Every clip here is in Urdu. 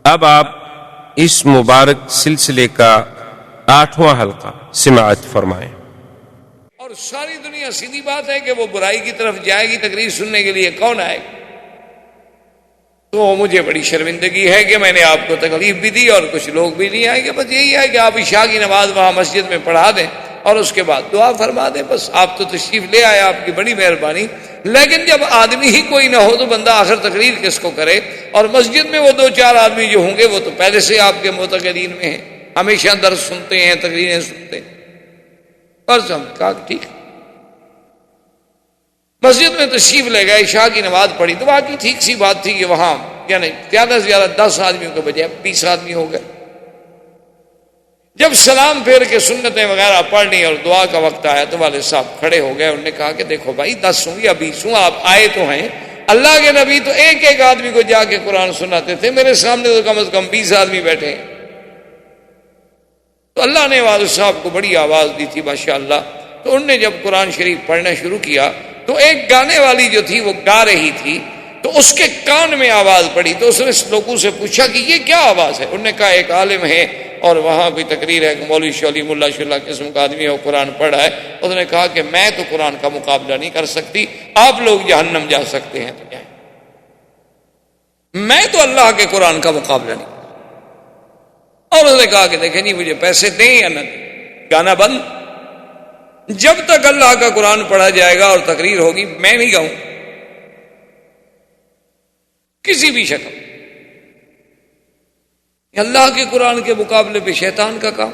اب آپ اس مبارک سلسلے کا 8واں حلقہ سماعت فرمائیں۔ اور ساری دنیا سیدھی بات ہے کہ وہ برائی کی طرف جائے گی، تقریر سننے کے لیے کون آئے گا؟ تو مجھے بڑی شرمندگی ہے کہ میں نے آپ کو تکلیف بھی دی اور کچھ لوگ بھی نہیں آئے گے۔ بس یہی ہے کہ آپ عشاء کی نماز وہاں مسجد میں پڑھا دیں اور اس کے بعد دعا فرما دیں، بس آپ تو تشریف لے آئے، آپ کی بڑی مہربانی۔ لیکن جب آدمی ہی کوئی نہ ہو تو بندہ آخر تقریر کس کو کرے؟ اور مسجد میں وہ 2-4 آدمی جو ہوں گے وہ تو پہلے سے آپ کے معتقدین میں ہیں، ہمیشہ درس سنتے ہیں، تقریریں سنتے ہیں۔ اور ہم کہا ٹھیک، مسجد میں تشریف لے گئے، عشاء کی نماز پڑھی تو واقعی ٹھیک سی بات تھی کہ وہاں یعنی زیادہ سے زیادہ 10 آدمیوں کے بجائے 20 آدمی ہو گئے۔ جب سلام پھیر کے سنتیں وغیرہ پڑھ لی اور دعا کا وقت آیا تو والد صاحب کھڑے ہو گئے، انہوں نے کہا کہ دیکھو بھائی 10 ہوں یا 20 ہوں، آپ آئے تو ہیں، اللہ کے نبی تو ایک آدمی کو جا کے قرآن سناتے تھے، میرے سامنے تو کم از کم 20 آدمی بیٹھے ہیں۔ تو اللہ نے والد صاحب کو بڑی آواز دی تھی ماشاءاللہ، تو انہوں نے جب قرآن شریف پڑھنا شروع کیا تو ایک گانے والی جو تھی وہ گا رہی تھی، تو اس کے کان میں آواز پڑی، تو اس نے لوگوں سے پوچھا کہ یہ کیا آواز ہے؟ انہوں نے کہا ایک عالم ہے اور وہاں بھی تقریر ہے کہ مولوی شولی ملا شلا قسم کا آدمی ہے، وہ قرآن پڑھ رہا ہے۔ اس نے کہا کہ میں تو قرآن کا مقابلہ نہیں کر سکتی، آپ لوگ جہنم جا سکتے ہیں تو جائیں، میں تو اللہ کے قرآن کا مقابلہ نہیں۔ اور اس نے کہا کہ دیکھیں جی مجھے پیسے دیں یا نہ دیں، گانا بند، جب تک اللہ کا قرآن پڑھا جائے گا اور تقریر ہوگی میں نہیں گاؤں کسی بھی شکل۔ اللہ کے قرآن کے مقابلے پہ شیطان کا کام۔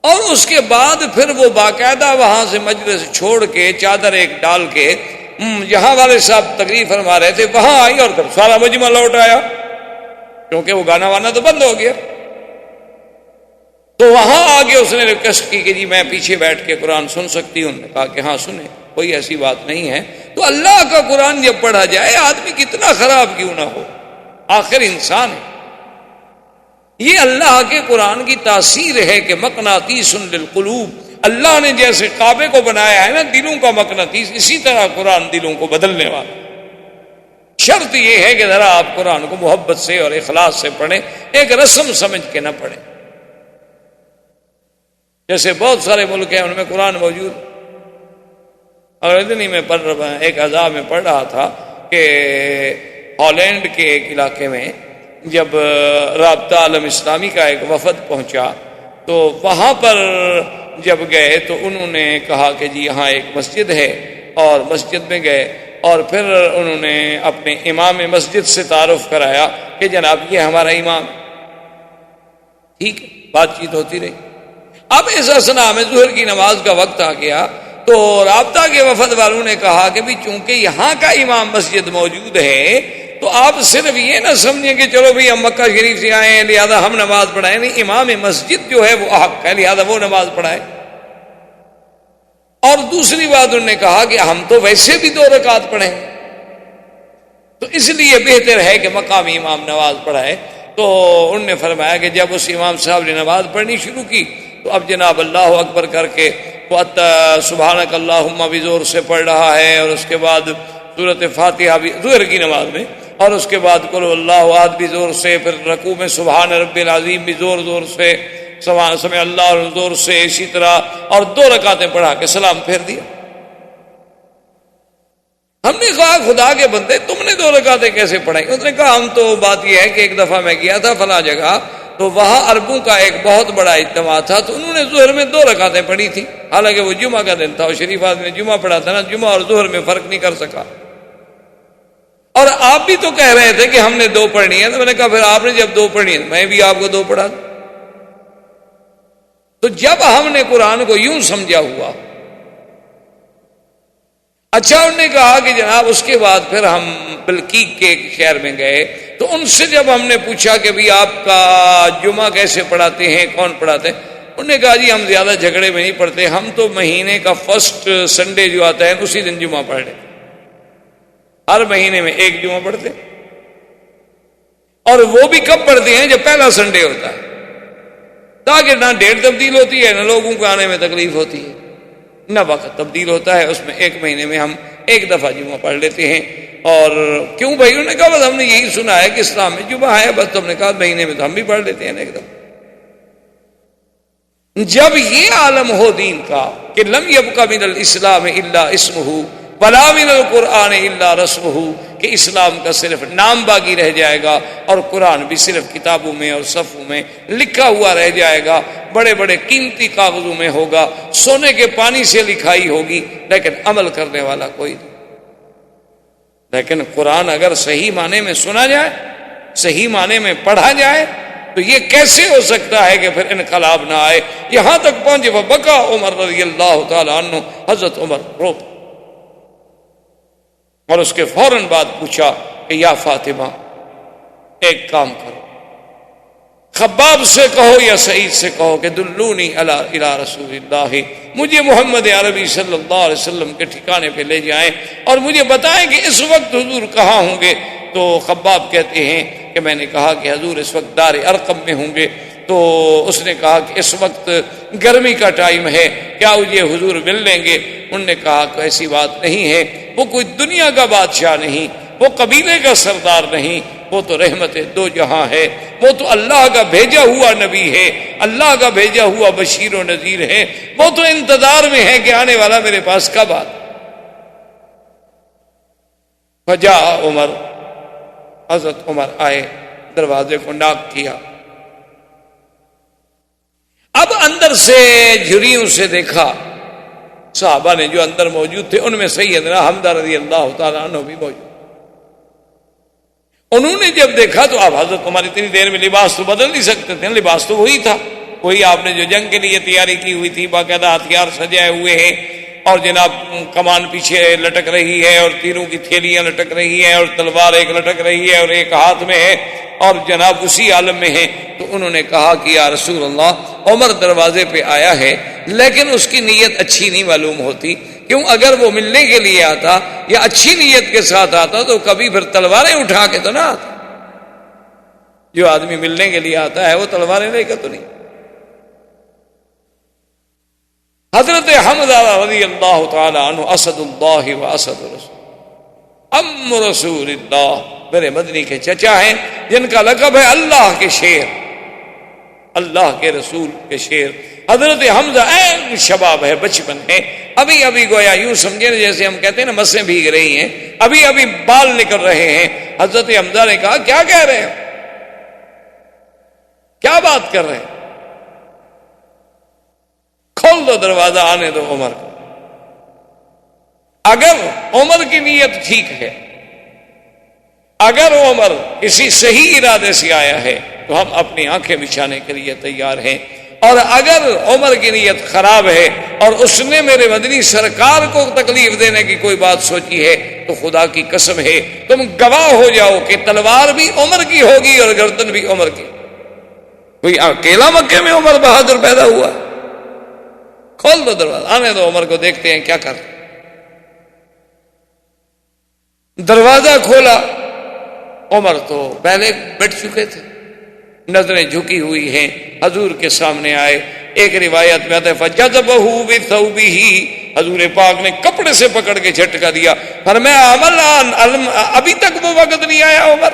اور اس کے بعد پھر وہ باقاعدہ وہاں سے مجلس چھوڑ کے چادر ایک ڈال کے جہاں والے صاحب تقریر فرما رہے تھے وہاں آئی اور پھر سارا مجمع لوٹ آیا، کیونکہ وہ گانا وانا تو بند ہو گیا۔ تو وہاں آگے اس نے ریکویسٹ کی کہ جی میں پیچھے بیٹھ کے قرآن سن سکتی ہوں؟ نے کہا کہ ہاں سنیں، کوئی ایسی بات نہیں ہے۔ تو اللہ کا قرآن جب پڑھا جائے آدمی کتنا خراب کیوں نہ ہو، آخر انسان ہے۔ یہ اللہ کے قرآن کی تاثیر ہے کہ مقناطیس للقلوب، اللہ نے جیسے کعبے کو بنایا ہے نا دلوں کا مقناطیس، اسی طرح قرآن دلوں کو بدلنے والا۔ شرط یہ ہے کہ ذرا آپ قرآن کو محبت سے اور اخلاص سے پڑھیں، ایک رسم سمجھ کے نہ پڑھیں۔ جیسے بہت سارے ملک ہیں ان میں قرآن موجود، اور اتنی میں پڑھ رہا ایک عذاب میں پڑھ رہا تھا کہ ہالینڈ کے ایک علاقے میں جب رابطہ عالم اسلامی کا ایک وفد پہنچا تو وہاں پر جب گئے تو انہوں نے کہا کہ جی یہاں ایک مسجد ہے، اور مسجد میں گئے اور پھر انہوں نے اپنے امام مسجد سے تعارف کرایا کہ جناب یہ ہمارا امام۔ ٹھیک ہے، بات چیت ہوتی رہی۔ اب اس اثناء میں ظہر کی نماز کا وقت آ گیا تو رابطہ کے وفد والوں نے کہا کہ بھی چونکہ یہاں کا امام مسجد موجود ہے تو آپ صرف یہ نہ سمجھیں کہ چلو بھی ہم مکہ شریف سے آئے ہیں لہذا ہم نماز پڑھائیں، نہیں، امام مسجد جو ہے وہ حق ہے لہذا وہ نماز پڑھائے۔ اور دوسری بات انہوں نے کہا کہ ہم تو ویسے بھی 2 رکعت پڑھیں، تو اس لیے بہتر ہے کہ مقامی امام نماز پڑھائے۔ تو انہوں نے فرمایا کہ جب اس امام صاحب نے نماز پڑھنی شروع کی تو اب جناب اللہ اکبر کر کے وہ سبحانک اللہم بھی زور سے پڑھ رہا ہے، اور اس کے بعد سورۃ فاتحہ بھی ظہر کی نماز میں، اور اس کے بعد قل اللہ احد بھی زور سے، پھر رکوع میں سبحان رب العظیم بھی زور سے، سمع اللہ زور سے، اسی طرح، اور 2 رکعتیں پڑھا کے سلام پھیر دیا۔ ہم نے کہا خدا کے بندے تم نے 2 رکعتیں کیسے پڑھائی؟ اس نے کہا ہم تو بات یہ ہے کہ ایک دفعہ میں گیا تھا فلاں جگہ تو وہاں عربوں کا ایک بہت بڑا اجتماع تھا، تو انہوں نے ظہر میں 2 رکعتیں پڑھی تھی، حالانکہ وہ جمعہ کا دن تھا، اور شریف آدمی نے جمعہ پڑھا تھا نا، جمعہ اور ظہر میں فرق نہیں کر سکا۔ اور آپ بھی تو کہہ رہے تھے کہ ہم نے 2 پڑھنی ہے، تو میں نے کہا پھر آپ نے جب 2 پڑھنی ہے میں بھی آپ کو 2 پڑھا دوں۔ تو جب ہم نے قرآن کو یوں سمجھا ہوا، اچھا انہوں نے کہا کہ جناب اس کے بعد پھر ہم بلقیق کے ایک شہر میں گئے تو ان سے جب ہم نے پوچھا کہ بھی آپ کا جمعہ کیسے پڑھاتے ہیں، کون پڑھاتے ہیں؟ انہوں نے کہا جی ہم زیادہ جھگڑے میں نہیں پڑھتے، ہم تو مہینے کا فرسٹ سنڈے جو آتا ہے اسی دن جمعہ پڑھ لیتے، ہر مہینے میں 1 جمعہ پڑھتے، اور وہ بھی کب پڑھتے ہیں جب پہلا سنڈے ہوتا ہے، تاکہ نہ ڈیٹ تبدیل ہوتی ہے نہ لوگوں کو آنے میں تکلیف ہوتی ہے نہ وقت تبدیل ہوتا ہے، اس میں 1 مہینے میں ہم 1 دفعہ جمعہ پڑھ لیتے ہیں۔ اور کیوں بھائی؟ انہوں نے کہا بس ہم نے یہی سنا ہے کہ اسلام میں جمعہ ہے، بس تم نے کہا مہینے میں تو ہم بھی پڑھ لیتے ہیں ایک دم۔ جب یہ عالم ہو دین کا کہ لم یبق من الاسلام الا اسمہ ولا من القرآن الا رسمہ، کہ اسلام کا صرف نام باقی رہ جائے گا اور قرآن بھی صرف کتابوں میں اور صفوں میں لکھا ہوا رہ جائے گا، بڑے بڑے قیمتی کاغذوں میں ہوگا، سونے کے پانی سے لکھائی ہوگی، لیکن عمل کرنے والا کوئی نہیں۔ لیکن قرآن اگر صحیح معنی میں سنا جائے، صحیح معنی میں پڑھا جائے، تو یہ کیسے ہو سکتا ہے کہ پھر انقلاب نہ آئے؟ یہاں تک پہنچے وبکا عمر رضی اللہ تعالیٰ عنہ، حضرت عمر رو پڑے، اور اس کے فوراً بعد پوچھا کہ یا فاطمہ ایک کام کرو، خباب سے کہو یا سعید سے کہو کہ دلونی الی رسول اللہ، مجھے محمد عربی صلی اللہ علیہ وسلم کے ٹھکانے پہ لے جائیں اور مجھے بتائیں کہ اس وقت حضور کہاں ہوں گے۔ تو خباب کہتے ہیں کہ میں نے کہا کہ حضور اس وقت دار ارقم میں ہوں گے۔ تو اس نے کہا کہ اس وقت گرمی کا ٹائم ہے، کیا یہ حضور مل لیں گے؟ انہوں نے کہا کہ ایسی بات نہیں ہے، وہ کوئی دنیا کا بادشاہ نہیں، وہ قبیلے کا سردار نہیں، وہ تو رحمت دو جہاں ہے، وہ تو اللہ کا بھیجا ہوا نبی ہے، اللہ کا بھیجا ہوا بشیر و نذیر ہے، وہ تو انتظار میں ہے کہ آنے والا میرے پاس کب آتا۔ فجاء عمر، حضرت عمر آئے، دروازے کو ناک کیا، اب اندر سے جھریوں سے دیکھا، صحابہ نے جو اندر موجود تھے ان میں سیدنا حمزہ رضی اللہ تعالیٰ عنہ بھی موجود۔ انہوں نے جب دیکھا تو آپ حضرت عمر اتنی دیر میں لباس تو بدل نہیں سکتے تھے، لباس تو وہی تھا، وہی آپ نے جو جنگ کے لیے تیاری کی ہوئی تھی، باقاعدہ ہتھیار سجائے ہوئے ہیں، اور جناب کمان پیچھے لٹک رہی ہے اور تیروں کی تھیلیاں لٹک رہی ہیں اور تلوار ایک لٹک رہی ہے اور ایک ہاتھ میں ہے، اور جناب اسی عالم میں ہے۔ تو انہوں نے کہا کہ یا رسول اللہ، عمر دروازے پہ آیا ہے لیکن اس کی نیت اچھی نہیں معلوم ہوتی، کیوں اگر وہ ملنے کے لیے آتا یا اچھی نیت کے ساتھ آتا تو کبھی پھر تلواریں اٹھا کے تو نہ آتا۔ جو آدمی ملنے کے لیے آتا ہے وہ تلواریں لے کر تو نہیں۔ حضرت حمزہ رضی اللہ تعالی عنہ اسد اللہ و اسد رسول، ام رسول اللہ، میرے مدنی کے چچا ہیں جن کا لقب ہے اللہ کے شیر، اللہ کے رسول کے شیر۔ حضرت حمزہ عین شباب ہے، بچپن ہے، ابھی ابھی گویا یوں سمجھے جیسے ہم کہتے ہیں نا مسیں بھیگ رہی ہیں، ابھی ابھی بال نکل رہے ہیں۔ حضرت حمزہ نے کہا کیا کہہ رہے ہیں، کیا بات کر رہے ہیں؟ کھول دو دروازہ، آنے دو عمر کو۔ اگر عمر کی نیت ٹھیک ہے، اگر عمر کسی صحیح ارادے سے آیا ہے تو ہم اپنی آنکھیں بچھانے کے لیے تیار ہیں، اور اگر عمر کی نیت خراب ہے اور اس نے میرے مدنی سرکار کو تکلیف دینے کی کوئی بات سوچی ہے تو خدا کی قسم ہے تم گواہ ہو جاؤ کہ تلوار بھی عمر کی ہوگی اور گردن بھی عمر کی۔ کوئی اکیلا مکے میں عمر بہادر پیدا ہوا؟ کھول دو دروازہ، آنے دو عمر کو، دیکھتے ہیں کیا کر۔ دروازہ کھولا، عمر تو پہلے بیٹھ چکے تھے، نظریں جھکی ہوئی ہیں، حضور کے سامنے آئے۔ ایک روایت میں آتا ہے فَجَذَبَهُ بِثَوْبِهِ، حضور پاک نے کپڑے سے پکڑ کے جھٹکا دیا، فرمایا ابھی تک وہ وقت نہیں آیا عمر،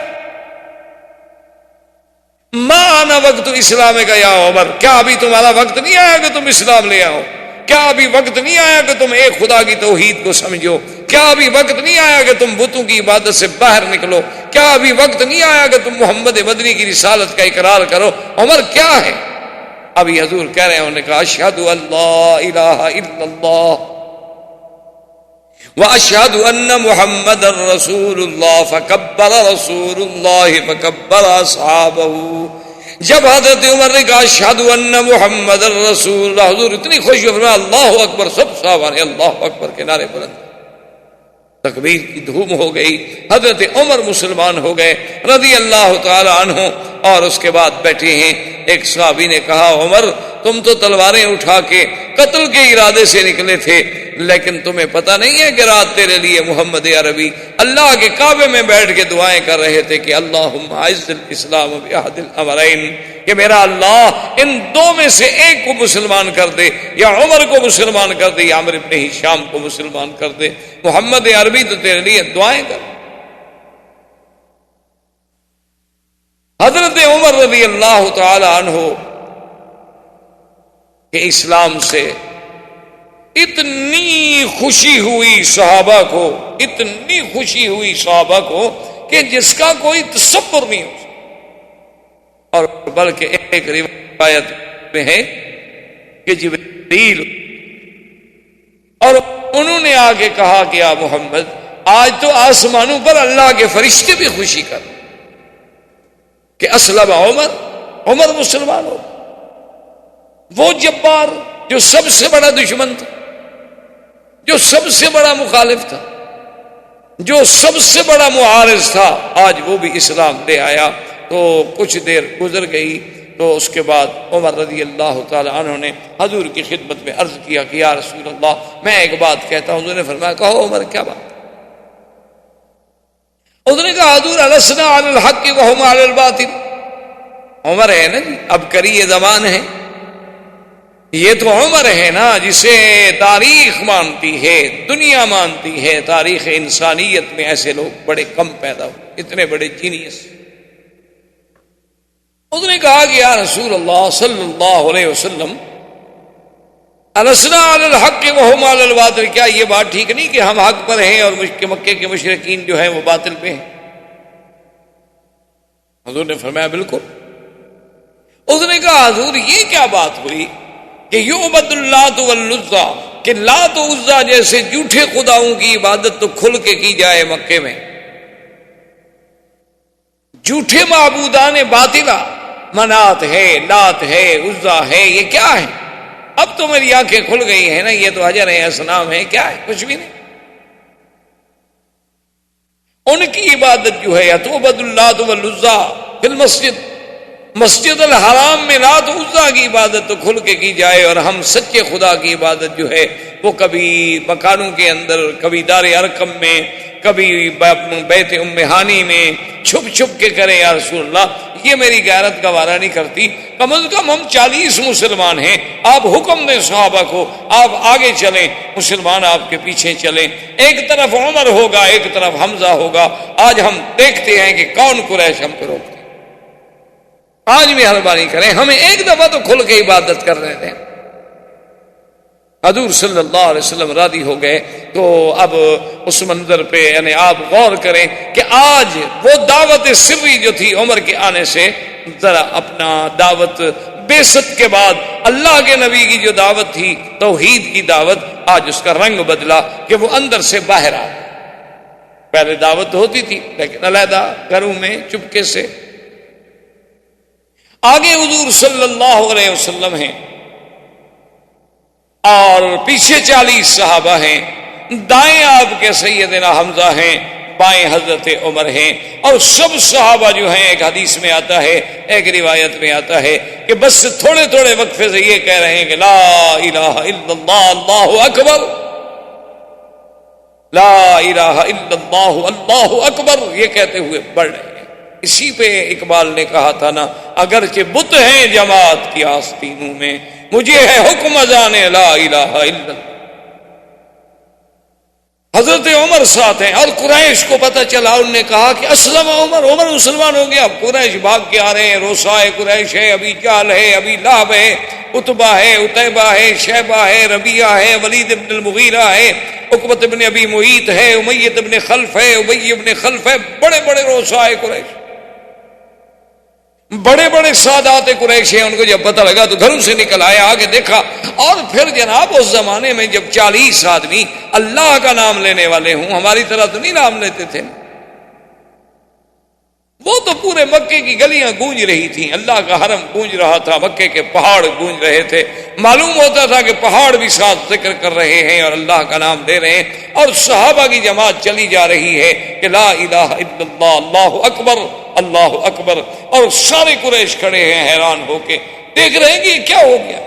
ما آنا وقت اسلام کا یا عمر، کیا ابھی تمہارا وقت نہیں آیا کہ تم اسلام لے آؤ؟ کیا ابھی وقت نہیں آیا کہ تم ایک خدا کی توحید کو سمجھو؟ کیا ابھی وقت نہیں آیا کہ تم بتوں کی عبادت سے باہر نکلو؟ کیا ابھی وقت نہیں آیا کہ تم محمد مدنی کی رسالت کا اقرار کرو؟ عمر کیا ہے؟ ابھی حضور کہہ رہے ہیں، انہوں نے کہا اشہد ان لا الہ الا اللہ واشہد ان محمد رسول اللہ، فکبر رسول اللہ فکبر اصحابہ۔ جب حضرت عمر نے کہا اشہد ان محمد رسول اللہ، حضور اتنی خوشی فرمایا اللہ اکبر، سب صحابہ نے اللہ اکبر کے نعرے بلند، تکبیر کی دھوم ہو گئی، حضرت عمر مسلمان ہو گئے رضی اللہ تعالی عنہ۔ اور اس کے بعد بیٹھے ہیں، ایک صحابی نے کہا عمر تم تو تلواریں اٹھا کے قتل کے ارادے سے نکلے تھے، لیکن تمہیں پتہ نہیں ہے کہ رات تیرے لیے محمد عربی اللہ کے کعبے میں بیٹھ کے دعائیں کر رہے تھے کہ اللہم اعز الاسلام باحد الامرین، کہ میرا اللہ ان دو میں سے ایک کو مسلمان کر دے، یا عمر کو مسلمان کر دے یا عمرو بن ہشام کو مسلمان کر دے۔ محمد عربی تو تیرے لیے دعائیں کر۔ عمر رضی اللہ تعالی عنہ کہ اسلام سے اتنی خوشی ہوئی صحابہ کو، اتنی خوشی ہوئی صحابہ کو کہ جس کا کوئی تصور نہیں ہو سکتا۔ اور بلکہ ایک روایت میں ہے کہ جبریل اور انہوں نے آگے کہا کہ یا محمد آج تو آسمانوں پر اللہ کے فرشتے بھی خوشی کر کہ اسلم عمر مسلمان ہو۔ وہ جبار جو سب سے بڑا دشمن تھا، جو سب سے بڑا مخالف تھا، جو سب سے بڑا معارض تھا، آج وہ بھی اسلام لے آیا۔ تو کچھ دیر گزر گئی تو اس کے بعد عمر رضی اللہ تعالی عنہ نے حضور کی خدمت میں عرض کیا کہ یا رسول اللہ میں ایک بات کہتا ہوں۔ حضور نے فرمایا کہو عمر کیا بات؟ حضور نے کہا حضور السنا علی الحق وهم علی الباطل۔ عمر ہے نا جی، اب کری یہ زبان ہے، یہ تو عمر ہے نا جسے تاریخ مانتی ہے، دنیا مانتی ہے۔ تاریخ انسانیت میں ایسے لوگ بڑے کم پیدا ہوئے، اتنے بڑے جینیس۔ اس نے کہا کہ یا رسول اللہ صلی اللہ علیہ وسلم السنا علی الحق وهم علی الباطل، کیا یہ بات ٹھیک نہیں کہ ہم حق پر ہیں اور مکے کے مشرکین جو ہیں وہ باطل پہ ہیں؟ حضور نے فرمایا بالکل۔ اس نے کہا حضور یہ کیا بات ہوئی کہ یعبد اللات والعزیٰ، کہ لات و عزیٰ جیسے جھوٹے خداؤں کی عبادت تو کھل کے کی جائے مکے میں، جھوٹے معبودان باطلہ، منات ہے، لات ہے، عزیٰ ہے، یہ کیا ہے؟ اب تو میری آنکھیں کھل گئی ہیں نا، یہ تو حجر ہے، اصنام ہے، کیا ہے؟ کچھ بھی نہیں۔ ان کی عبادت جو ہے یعبد اللات والعزیٰ فی المسجد، مسجد الحرام میں لات و عزیٰ کی عبادت تو کھل کے کی جائے، اور ہم سچے خدا کی عبادت جو ہے وہ کبھی مکانوں کے اندر، کبھی دار ارقم میں، کبھی بیت ام ہانی میں چھپ چھپ کے کریں۔ یا رسول اللہ یہ میری غیرت گوارا نہیں کرتی، کم از کم ہم 40 مسلمان ہیں، آپ حکم دیں صحابہ کو، آپ آگے چلیں، مسلمان آپ کے پیچھے چلیں، ایک طرف عمر ہوگا، ایک طرف حمزہ ہوگا۔ آج ہم دیکھتے ہیں کہ کون قریش ہم کو روکتے، آج بھی مہربانی کریں، ہمیں ایک دفعہ تو کھل کے عبادت کر رہے تھے۔ حضور صلی اللہ علیہ وسلم راضی ہو گئے۔ تو اب اس منظر پہ یعنی آپ غور کریں کہ آج وہ دعوت سری جو تھی عمر کے آنے سے، ذرا اپنا دعوت بعثت کے بعد اللہ کے نبی کی جو دعوت تھی، توحید کی دعوت، آج اس کا رنگ بدلا کہ وہ اندر سے باہر آ۔ پہلے دعوت ہوتی تھی لیکن علیحدہ گھروں میں چپکے سے۔ آگے حضور صلی اللہ علیہ وسلم ہیں اور پیچھے 40 صحابہ ہیں، دائیں آپ کے سیدنا حمزہ ہیں، بائیں حضرت عمر ہیں، اور سب صحابہ جو ہیں، ایک حدیث میں آتا ہے، ایک روایت میں آتا ہے کہ بس تھوڑے تھوڑے وقفے سے یہ کہہ رہے ہیں کہ لا الہ الا اللہ اللہ اکبر، لا الہ الا اللہ اللہ اکبر، یہ کہتے ہوئے بڑھ رہے ہیں۔ اسی پہ اقبال نے کہا تھا نا، اگرچہ بت ہیں جماعت کی آستینوں میں، مجھے ہے حکم اذان لا الہ الا اللہ۔ حضرت عمر ساتھ ہیں، اور قریش کو پتہ چلا، انہوں نے کہا کہ اسلم عمر مسلمان ہو گیا۔ اب قریش بھاگ کے آ رہے ہیں، روسائے قریش ہے، ابی جہل ہے، ابی لہب ہے، عتبہ ہے، عتیبہ ہے، شیبہ ہے، ربیعہ ہے، ولید ابن المغیرہ ہے، عقبۃ ابن ابی معیط ہے، امیہ ابن خلف ہے، ابی ابن خلف ہے، بڑے بڑے روسائے قریش، بڑے بڑے سادات قریش ہیں۔ ان کو جب پتہ لگا تو گھروں سے نکل آئے، آگے دیکھا، اور پھر جناب اس زمانے میں جب 40 آدمی اللہ کا نام لینے والے ہوں، ہماری طرح تو نہیں نام لیتے تھے، وہ تو پورے مکے کی گلیاں گونج رہی تھیں، اللہ کا حرم گونج رہا تھا، مکے کے پہاڑ گونج رہے تھے، معلوم ہوتا تھا کہ پہاڑ بھی ساتھ ذکر کر رہے ہیں اور اللہ کا نام دے رہے ہیں، اور صحابہ کی جماعت چلی جا رہی ہے کہ لا الہ الا اللہ اللہ اکبر اللہ اکبر، اور سارے قریش کھڑے ہیں حیران ہو کے، دیکھ رہے ہیں کہ یہ کیا ہو گیا،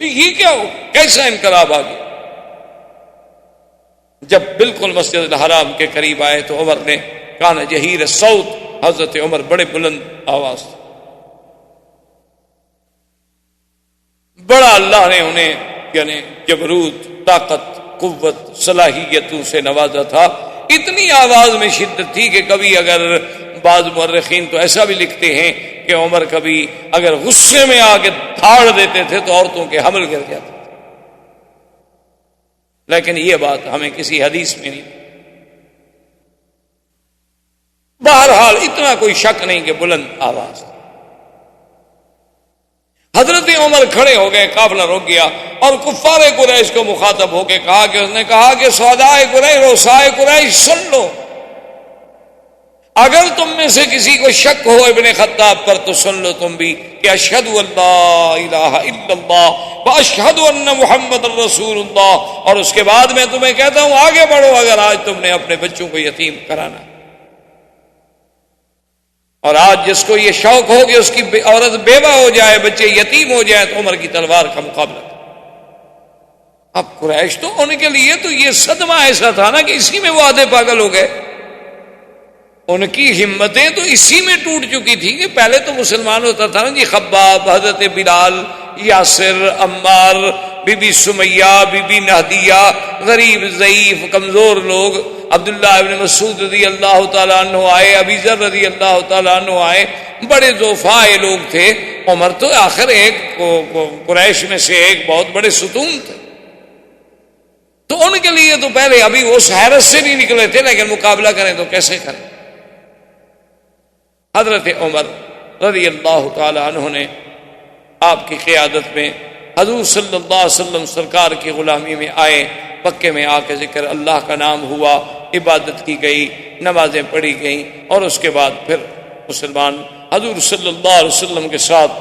یہ کیا ہو گیا، کیسا انقلاب آ گیا۔ جب بالکل مسجد الحرام کے قریب آئے تو عمر نے کان جہیر صوت، حضرت عمر بڑے بلند آواز، بڑا اللہ نے انہیں یعنی جبروت، طاقت، قوت، صلاحیتوں سے نوازا تھا، اتنی آواز میں شدت تھی کہ کبھی اگر بعض مورخین تو ایسا بھی لکھتے ہیں کہ عمر کبھی اگر غصے میں آ کے دھاڑ دیتے تھے تو عورتوں کے حمل گر جاتے تھے، لیکن یہ بات ہمیں کسی حدیث میں نہیں۔ بہرحال اتنا کوئی شک نہیں کہ بلند آواز۔ حضرت عمر کھڑے ہو گئے، قافلہ رک گیا، اور کفار قریش کو مخاطب ہو کے کہا کہ اس نے کہا کہ سودائے قریش، روسائے قریش، سن لو، اگر تم میں سے کسی کو شک ہو ابن خطاب پر تو سن لو تم بھی کہ اشہد ان لا الہ الا اللہ واشہد ان محمد رسول اللہ، اور اس کے بعد میں تمہیں کہتا ہوں آگے بڑھو اگر آج تم نے اپنے بچوں کو یتیم کرانا، اور آج جس کو یہ شوق ہو کہ اس کی عورت بیوہ ہو جائے، بچے یتیم ہو جائے، تو عمر کی تلوار کا مقابلہ۔ اب قریش تو ان کے لیے تو یہ صدمہ ایسا تھا نا کہ اسی میں وہ آدھے پاگل ہو گئے، ان کی ہمتیں تو اسی میں ٹوٹ چکی تھی کہ پہلے تو مسلمان ہوتا تھا نا جی، Khabbab, Hazrat Bilal, Yasir, Ammar, Bibi Bibi Sumayya, Bibi Bibi Nahdiya, غریب ضعیف کمزور لوگ، عبداللہ ابن مسعود رضی اللہ تعالیٰ عنہ آئے، ابی ذر رضی اللہ تعالیٰ عنہ آئے، بڑے ضعفاء لوگ تھے۔ عمر تو آخر ایک قریش میں سے ایک بہت بڑے ستون تھے، تو ان کے لیے تو پہلے ابھی وہ اس حیرت سے نہیں نکلے تھے، لیکن مقابلہ کریں تو کیسے کریں۔ حضرت عمر رضی اللہ تعالی عنہ نے آپ کی قیادت میں حضور صلی اللہ علیہ وسلم سرکار کی غلامی میں آئے، مکے میں آ کے ذکر اللہ کا نام ہوا، عبادت کی گئی، نمازیں پڑھی گئیں، اور اس کے بعد پھر مسلمان حضور صلی اللہ علیہ وسلم کے ساتھ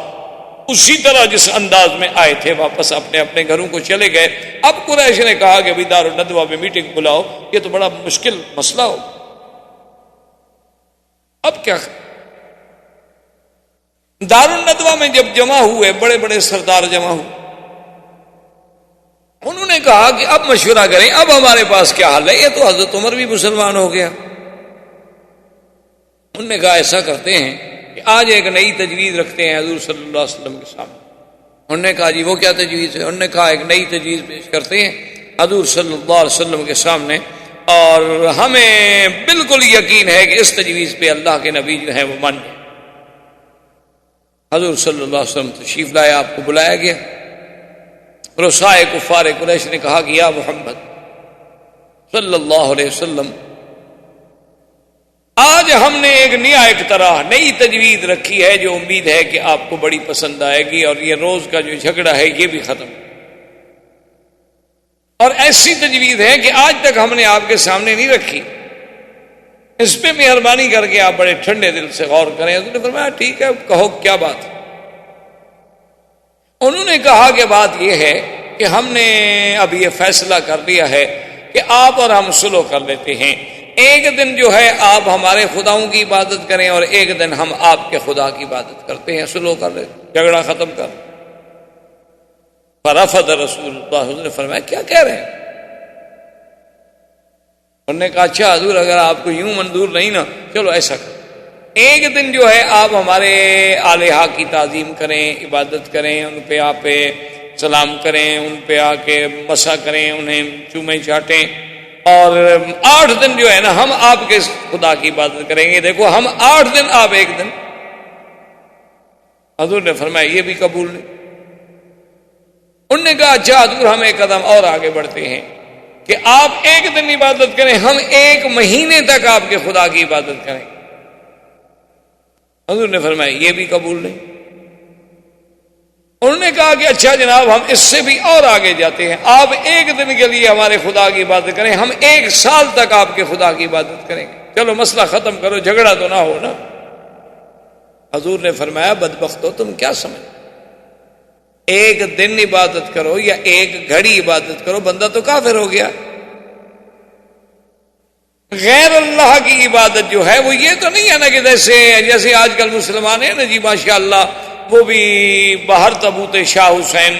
اسی طرح جس انداز میں آئے تھے واپس اپنے اپنے گھروں کو چلے گئے۔ اب قریش نے کہا کہ دار الندوہ میں میٹنگ بلاؤ، یہ تو بڑا مشکل مسئلہ ہو، اب کیا کریں؟ دار الندوہ میں جب جمع ہوئے، بڑے بڑے سردار جمع ہوئے، انہوں نے کہا کہ اب مشورہ کریں، اب ہمارے پاس کیا حل ہے، یہ تو حضرت عمر بھی مسلمان ہو گیا۔ انہوں نے کہا ایسا کرتے ہیں کہ آج ایک نئی تجویز رکھتے ہیں حضور صلی اللہ علیہ وسلم کے سامنے۔ انہوں نے کہا جی وہ کیا تجویز ہے؟ انہوں نے کہا ایک نئی تجویز پیش کرتے ہیں حضور صلی اللہ علیہ وسلم کے سامنے، اور ہمیں بالکل یقین ہے کہ اس تجویز پہ اللہ کے نبی جو ہیں وہ مان گئے۔ حضور صلی اللہ علیہ وسلم تشریف لائے، آپ کو بلایا گیا۔ رسائے کفار قریش نے کہا کہ یا محمد صلی اللہ علیہ وسلم، آج ہم نے ایک نیا اقتراح، نئی تجویز رکھی ہے جو امید ہے کہ آپ کو بڑی پسند آئے گی، اور یہ روز کا جو جھگڑا ہے یہ بھی ختم، اور ایسی تجویز ہے کہ آج تک ہم نے آپ کے سامنے نہیں رکھی، اس پہ مہربانی کر کے آپ بڑے ٹھنڈے دل سے غور کریں۔ انہوں نے فرمایا ٹھیک ہے، کہو کیا بات ہے۔ انہوں نے کہا کہ بات یہ ہے کہ ہم نے اب یہ فیصلہ کر لیا ہے کہ آپ اور ہم صلح کر لیتے ہیں، ایک دن جو ہے آپ ہمارے خداؤں کی عبادت کریں، اور ایک دن ہم آپ کے خدا کی عبادت کرتے ہیں، صلح کر لیتے، جھگڑا ختم کر۔ فرفض رسول اللہ، حضور نے فرمایا کیا کہہ رہے ہیں؟ انہوں نے کہا اچھا حضور اگر آپ کو یوں منظور نہیں نا، چلو ایسا کریں، ایک دن جو ہے آپ ہمارے الہا کی تعظیم کریں، عبادت کریں، ان پہ آپ سلام کریں، ان پہ آ کے مسا کریں، انہیں چومیں چاٹیں، اور 8 دن جو ہے نا ہم آپ کے خدا کی عبادت کریں گے۔ دیکھو ہم 8 دن، آپ ایک دن۔ حضور نے فرمایا یہ بھی قبول نہیں۔ انہوں نے کہا اچھا حضور ہم ایک قدم اور آگے بڑھتے ہیں کہ آپ ایک دن عبادت کریں، ہم 1 مہینے تک آپ کے خدا کی عبادت کریں۔ حضور نے فرمایا یہ بھی قبول نہیں۔ انہوں نے کہا کہ اچھا جناب ہم اس سے بھی اور آگے جاتے ہیں، آپ 1 دن کے لیے ہمارے خدا کی عبادت کریں، ہم 1 سال تک آپ کے خدا کی عبادت کریں گے، چلو مسئلہ ختم کرو، جھگڑا تو نہ ہو نا۔ حضور نے فرمایا بدبختو تم کیا سمجھ، 1 دن عبادت کرو یا 1 گھڑی عبادت کرو، بندہ تو کافر ہو گیا۔ غیر اللہ کی عبادت جو ہے وہ یہ تو نہیں ہے نا کہ جیسے آج کل مسلمان ہیں نا جی ماشاءاللہ، وہ بھی باہر تبوت شاہ حسین،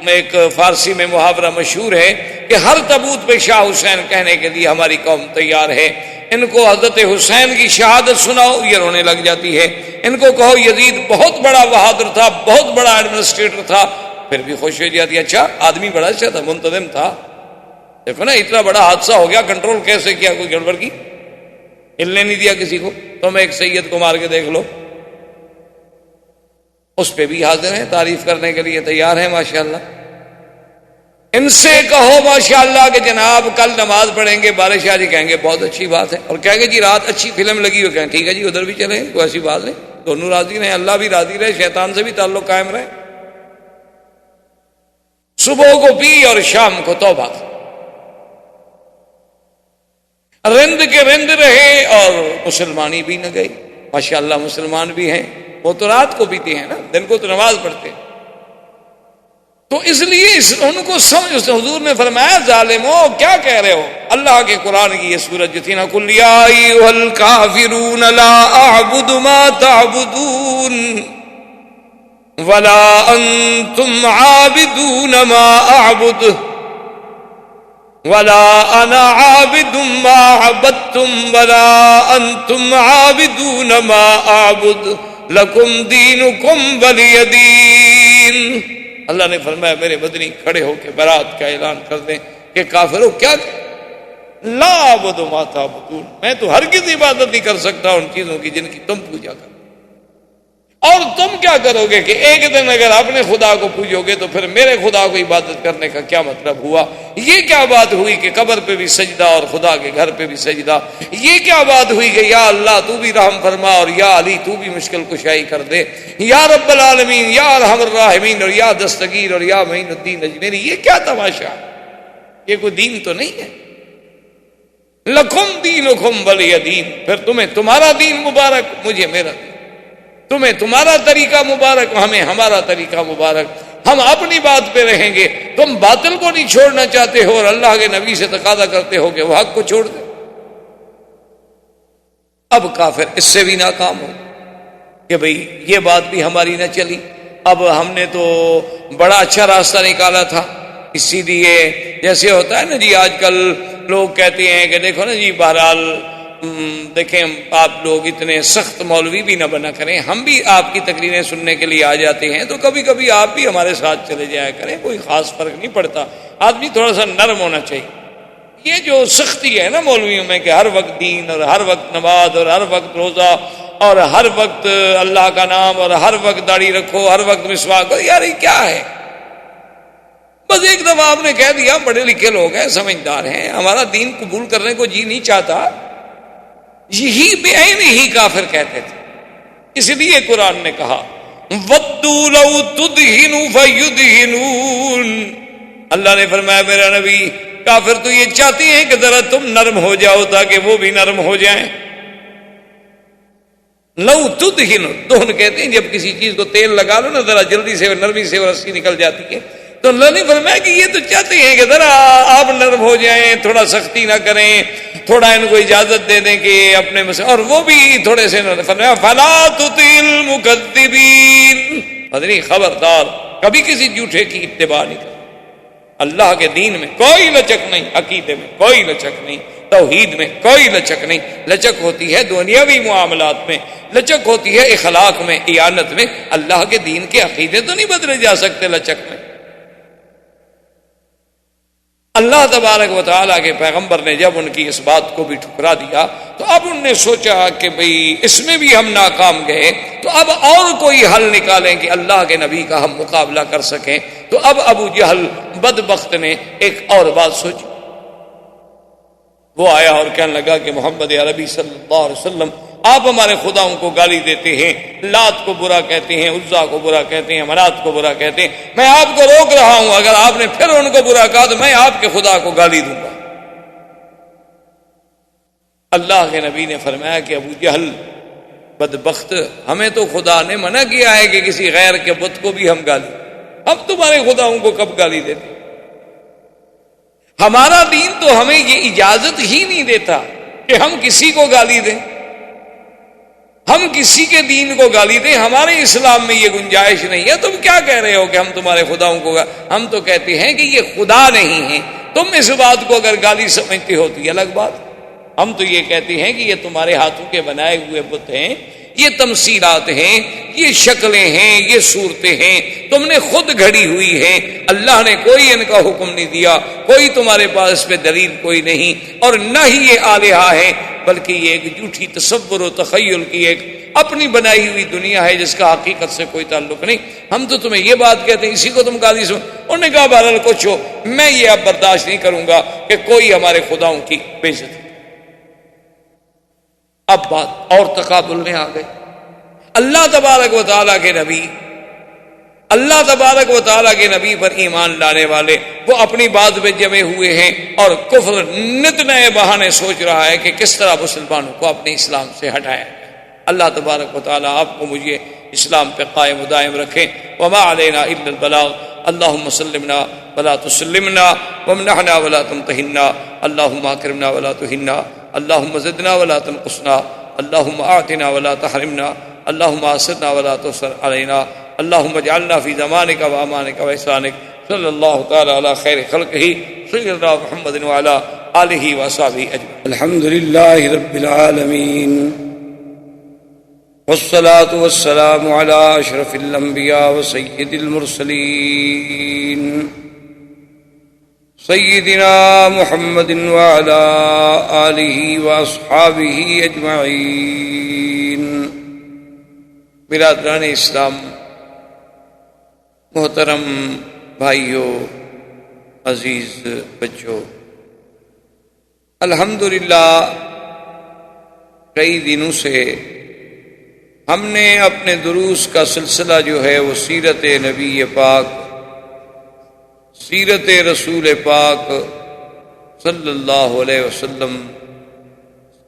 ایک فارسی میں محاورہ مشہور ہے کہ ہر تبوت پہ شاہ حسین کہنے کے لیے ہماری قوم تیار ہے۔ ان کو حضرت حسین کی شہادت سناؤ یہ رونے لگ جاتی ہے، ان کو کہو یزید بہت بڑا بہادر تھا، بہت بڑا ایڈمنسٹریٹر تھا، پھر بھی خوش ہو جاتی ہے، اچھا آدمی بڑا اچھا تھا، منتظم تھا، دیکھو نا اتنا بڑا حادثہ ہو گیا، کنٹرول کیسے کیا، کوئی گڑبڑ کی؟ ہلنے نہیں دیا کسی کو. تم ایک سید کو مار کے دیکھ لو, اس پہ بھی حاضر ہیں, تعریف کرنے کے لیے تیار ہیں ماشاءاللہ. ان سے کہو ماشاءاللہ کہ جناب کل نماز پڑھیں گے, بارش آ جی, کہیں گے بہت اچھی بات ہے, اور کہیں گے جی رات اچھی فلم لگی ہو, کہیں ٹھیک ہے جی ادھر بھی چلیں, کوئی ایسی بات نہیں, دونوں راضی رہیں, اللہ بھی راضی رہے, شیطان سے بھی تعلق قائم رہے. صبح کو پی اور شام کو توبہ, رند کے رند رہے اور مسلمانی بھی نہ گئی. ماشاءاللہ مسلمان بھی ہیں, وہ تو رات کو پیتے ہیں نا, دن کو تو نماز پڑھتے ہیں. تو اس لیے ان کو سمجھ, حضور نے فرمایا ظالمو کیا کہہ رہے ہو. اللہ کے قرآن کی یہ سورت جو تھی نا, قل یا ایھا الکافرون لا اعبد ما تعبدون ولا انتم عابدون ما اعبد ولا انا عابد ما عبدتم ولا انتم عابدون ما اعبد لکم دینکم ولی دین. اللہ نے فرمایا میرے مدنی کھڑے ہو کے برات کا اعلان کر دیں کہ کافروں کیا لا اعبد ما تعبدون, میں تو ہرگز عبادت نہیں کر سکتا ان چیزوں کی جن کی تم پوجا کرو. اور تم کیا کرو گے کہ ایک دن اگر اپنے خدا کو پوجو گے تو پھر میرے خدا کو عبادت کرنے کا کیا مطلب ہوا. یہ کیا بات ہوئی کہ قبر پہ بھی سجدہ اور خدا کے گھر پہ بھی سجدہ. یہ کیا بات ہوئی کہ یا اللہ تو بھی رحم فرما اور یا علی تو بھی مشکل کشائی کر دے, یا رب العالمین یا ارحم الراحمین اور یا دستگیر اور یا معین الدین اجمیری. یہ کیا تماشا ہے, یہ کوئی دین تو نہیں ہے. لکم دینکم ولی دین, پھر تمہیں تمہارا دین مبارک, مجھے میرا دین. تمہیں تمہارا طریقہ مبارک, ہمیں ہمارا طریقہ مبارک. ہم اپنی بات پہ رہیں گے, تم باطل کو نہیں چھوڑنا چاہتے ہو اور اللہ کے نبی سے تقاضا کرتے ہو کہ وہ حق کو چھوڑ دے. اب کافر اس سے بھی ناکام ہو کہ بھئی یہ بات بھی ہماری نہ چلی. اب ہم نے تو بڑا اچھا راستہ نکالا تھا, اسی لیے جیسے ہوتا ہے نا جی آج کل لوگ کہتے ہیں کہ دیکھو نا جی بہرحال دیکھیں آپ لوگ اتنے سخت مولوی بھی نہ بنا کریں, ہم بھی آپ کی تقریریں سننے کے لیے آ جاتے ہیں, تو کبھی کبھی آپ بھی ہمارے ساتھ چلے جایا کریں, کوئی خاص فرق نہیں پڑتا. آدمی تھوڑا سا نرم ہونا چاہیے. یہ جو سختی ہے نا مولویوں میں کہ ہر وقت دین اور ہر وقت نماز اور ہر وقت روزہ اور ہر وقت اللہ کا نام اور ہر وقت داڑھی رکھو, ہر وقت مسواک کرو, یار یہ کیا ہے. بس ایک دفعہ آپ نے کہہ دیا, پڑھے لکھے لوگ ہیں, سمجھدار ہیں, ہمارا دین قبول کرنے کو جی نہیں چاہتا, یہی بے عین ہی کافر کہتے تھے. اس لیے قرآن نے کہا وَدُّوا لَوْ تُدْهِنُوا فَيُدْهِنُونَ. اللہ نے فرمایا میرا نبی کافر تو یہ چاہتے ہیں کہ ذرا تم نرم ہو جاؤ تاکہ وہ بھی نرم ہو جائیں. لو تدہن, دہن کہتے ہیں جب کسی چیز کو تیل لگا لو نا ذرا جلدی سے نرمی سے وہ رسی نکل جاتی ہے. تو اللہ نے فرمایا کہ یہ تو چاہتے ہیں کہ ذرا آپ نرم ہو جائیں, تھوڑا سختی نہ کریں, تھوڑا ان کو اجازت دے دیں کہ اپنے اور وہ بھی تھوڑے سے فرمایا فلا تطع المکذبین. مدنی خبردار کبھی کسی جھوٹے کی اتباع نہیں کریں. اللہ کے دین میں کوئی لچک نہیں, عقیدے میں کوئی لچک نہیں, توحید میں کوئی لچک نہیں. لچک ہوتی ہے دنیاوی معاملات میں, لچک ہوتی ہے اخلاق میں, ایانت میں. اللہ کے دین کے عقیدے تو نہیں بدلے جا سکتے لچک میں. اللہ تبارک و تعالیٰ کے پیغمبر نے جب ان کی اس بات کو بھی ٹھکرا دیا تو اب انہوں نے سوچا کہ بھئی اس میں بھی ہم ناکام گئے, تو اب اور کوئی حل نکالیں کہ اللہ کے نبی کا ہم مقابلہ کر سکیں. تو اب ابو جہل بدبخت نے ایک اور بات سوچی. وہ آیا اور کہنے لگا کہ محمد عربی صلی اللہ علیہ وسلم آپ ہمارے خداؤں کو گالی دیتے ہیں, لات کو برا کہتے ہیں, عزا کو برا کہتے ہیں, منات کو برا کہتے ہیں. میں آپ کو روک رہا ہوں, اگر آپ نے پھر ان کو برا کہا تو میں آپ کے خدا کو گالی دوں گا. اللہ کے نبی نے فرمایا کہ ابو جہل بدبخت, ہمیں تو خدا نے منع کیا ہے کہ کسی غیر کے بت کو بھی ہم گالی, اب تمہارے خداؤں کو کب گالی دیتے. ہمارا دین تو ہمیں یہ اجازت ہی نہیں دیتا کہ ہم کسی کو گالی دیں, ہم کسی کے دین کو گالی دیں. ہمارے اسلام میں یہ گنجائش نہیں ہے. تم کیا کہہ رہے ہو کہ ہم تمہارے خداؤں کو ہم تو کہتے ہیں کہ یہ خدا نہیں ہے. تم اس بات کو اگر گالی سمجھتے ہو تو یہ الگ بات. ہم تو یہ کہتے ہیں کہ یہ تمہارے ہاتھوں کے بنائے ہوئے بت ہیں, یہ تمثیلات ہیں, یہ شکلیں ہیں، یہ صورتیں ہیں، تم نے خود گھڑی ہوئی ہیں، اللہ نے کوئی ان کا حکم نہیں دیا، کوئی تمہارے پاس اس پہ دلیل کوئی نہیں، اور نہ ہی یہ آلہہ ہیں، بلکہ یہ ایک جھوٹی تصور و تخیل کی ایک اپنی بنائی ہوئی دنیا ہے جس کا حقیقت سے کوئی تعلق نہیں۔ ہم تو تمہیں یہ بات کہتے ہیں، اسی کو تم قاضی سن۔ انہوں نے کہا بہرحال کچھ ہو، میں یہ اب برداشت نہیں کروں گا کہ کوئی ہمارے خداؤں کی بے عزتی۔ اب بات اور تقابل میں آ گئے۔ اللہ تبارک و تعالیٰ کے نبی، اللہ تبارک و تعالیٰ کے نبی پر ایمان لانے والے وہ اپنی بات پہ جمے ہوئے ہیں، اور کفر نت نئے بہانے سوچ رہا ہے کہ کس طرح مسلمانوں کو اپنے اسلام سے ہٹایا۔ اللہ تبارک و تعالیٰ آپ کو مجھے اسلام پہ قائم و دائم رکھیں۔ وما علینا الا البلاغ، اللہم سلمنا ولا تسلمنا، وامنحنا ولا تمتحنا، اللہم اکرمنا ولا تہنا، اللہم زدنا ولا تنقصنا، اللہم اعطنا ولا تحرمنا، اللہم آسرنا ولا تؤثر علینا، اللہم اجعلنا فی زمانک و امانک و احسانک، صلی اللہ تعالی علی خیر خلقہ سیدنا محمد وعلی آلہ وصحبہ اجمعین۔ الحمد للہ رب العالمین، والصلاة والسلام على اشرف الانبیاء وسید المرسلین، سیدنا محمد وعلى آلہ واصحابہ اجمعین۔ برادران اسلام، محترم بھائیوں، عزیز بچوں، الحمدللہ کئی دنوں سے ہم نے اپنے دروس کا سلسلہ جو ہے وہ سیرت نبی پاک، سیرت رسول پاک صلی اللہ علیہ وسلم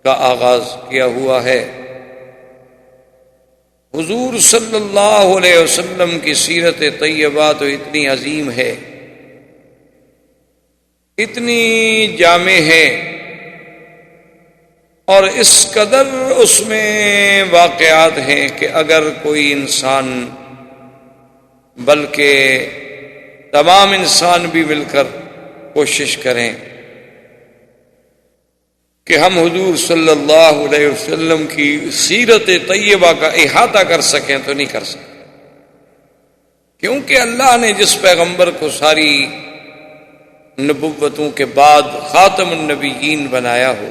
کا آغاز کیا ہوا ہے۔ حضور صلی اللہ علیہ وسلم کی سیرت طیبہ تو اتنی عظیم ہے، اتنی جامع ہے، اور اس قدر اس میں واقعات ہیں کہ اگر کوئی انسان، بلکہ تمام انسان بھی مل کر کوشش کریں کہ ہم حضور صلی اللہ علیہ وسلم کی سیرت طیبہ کا احاطہ کر سکیں تو نہیں کر سکتے، کیونکہ اللہ نے جس پیغمبر کو ساری نبوتوں کے بعد خاتم النبیین بنایا ہو،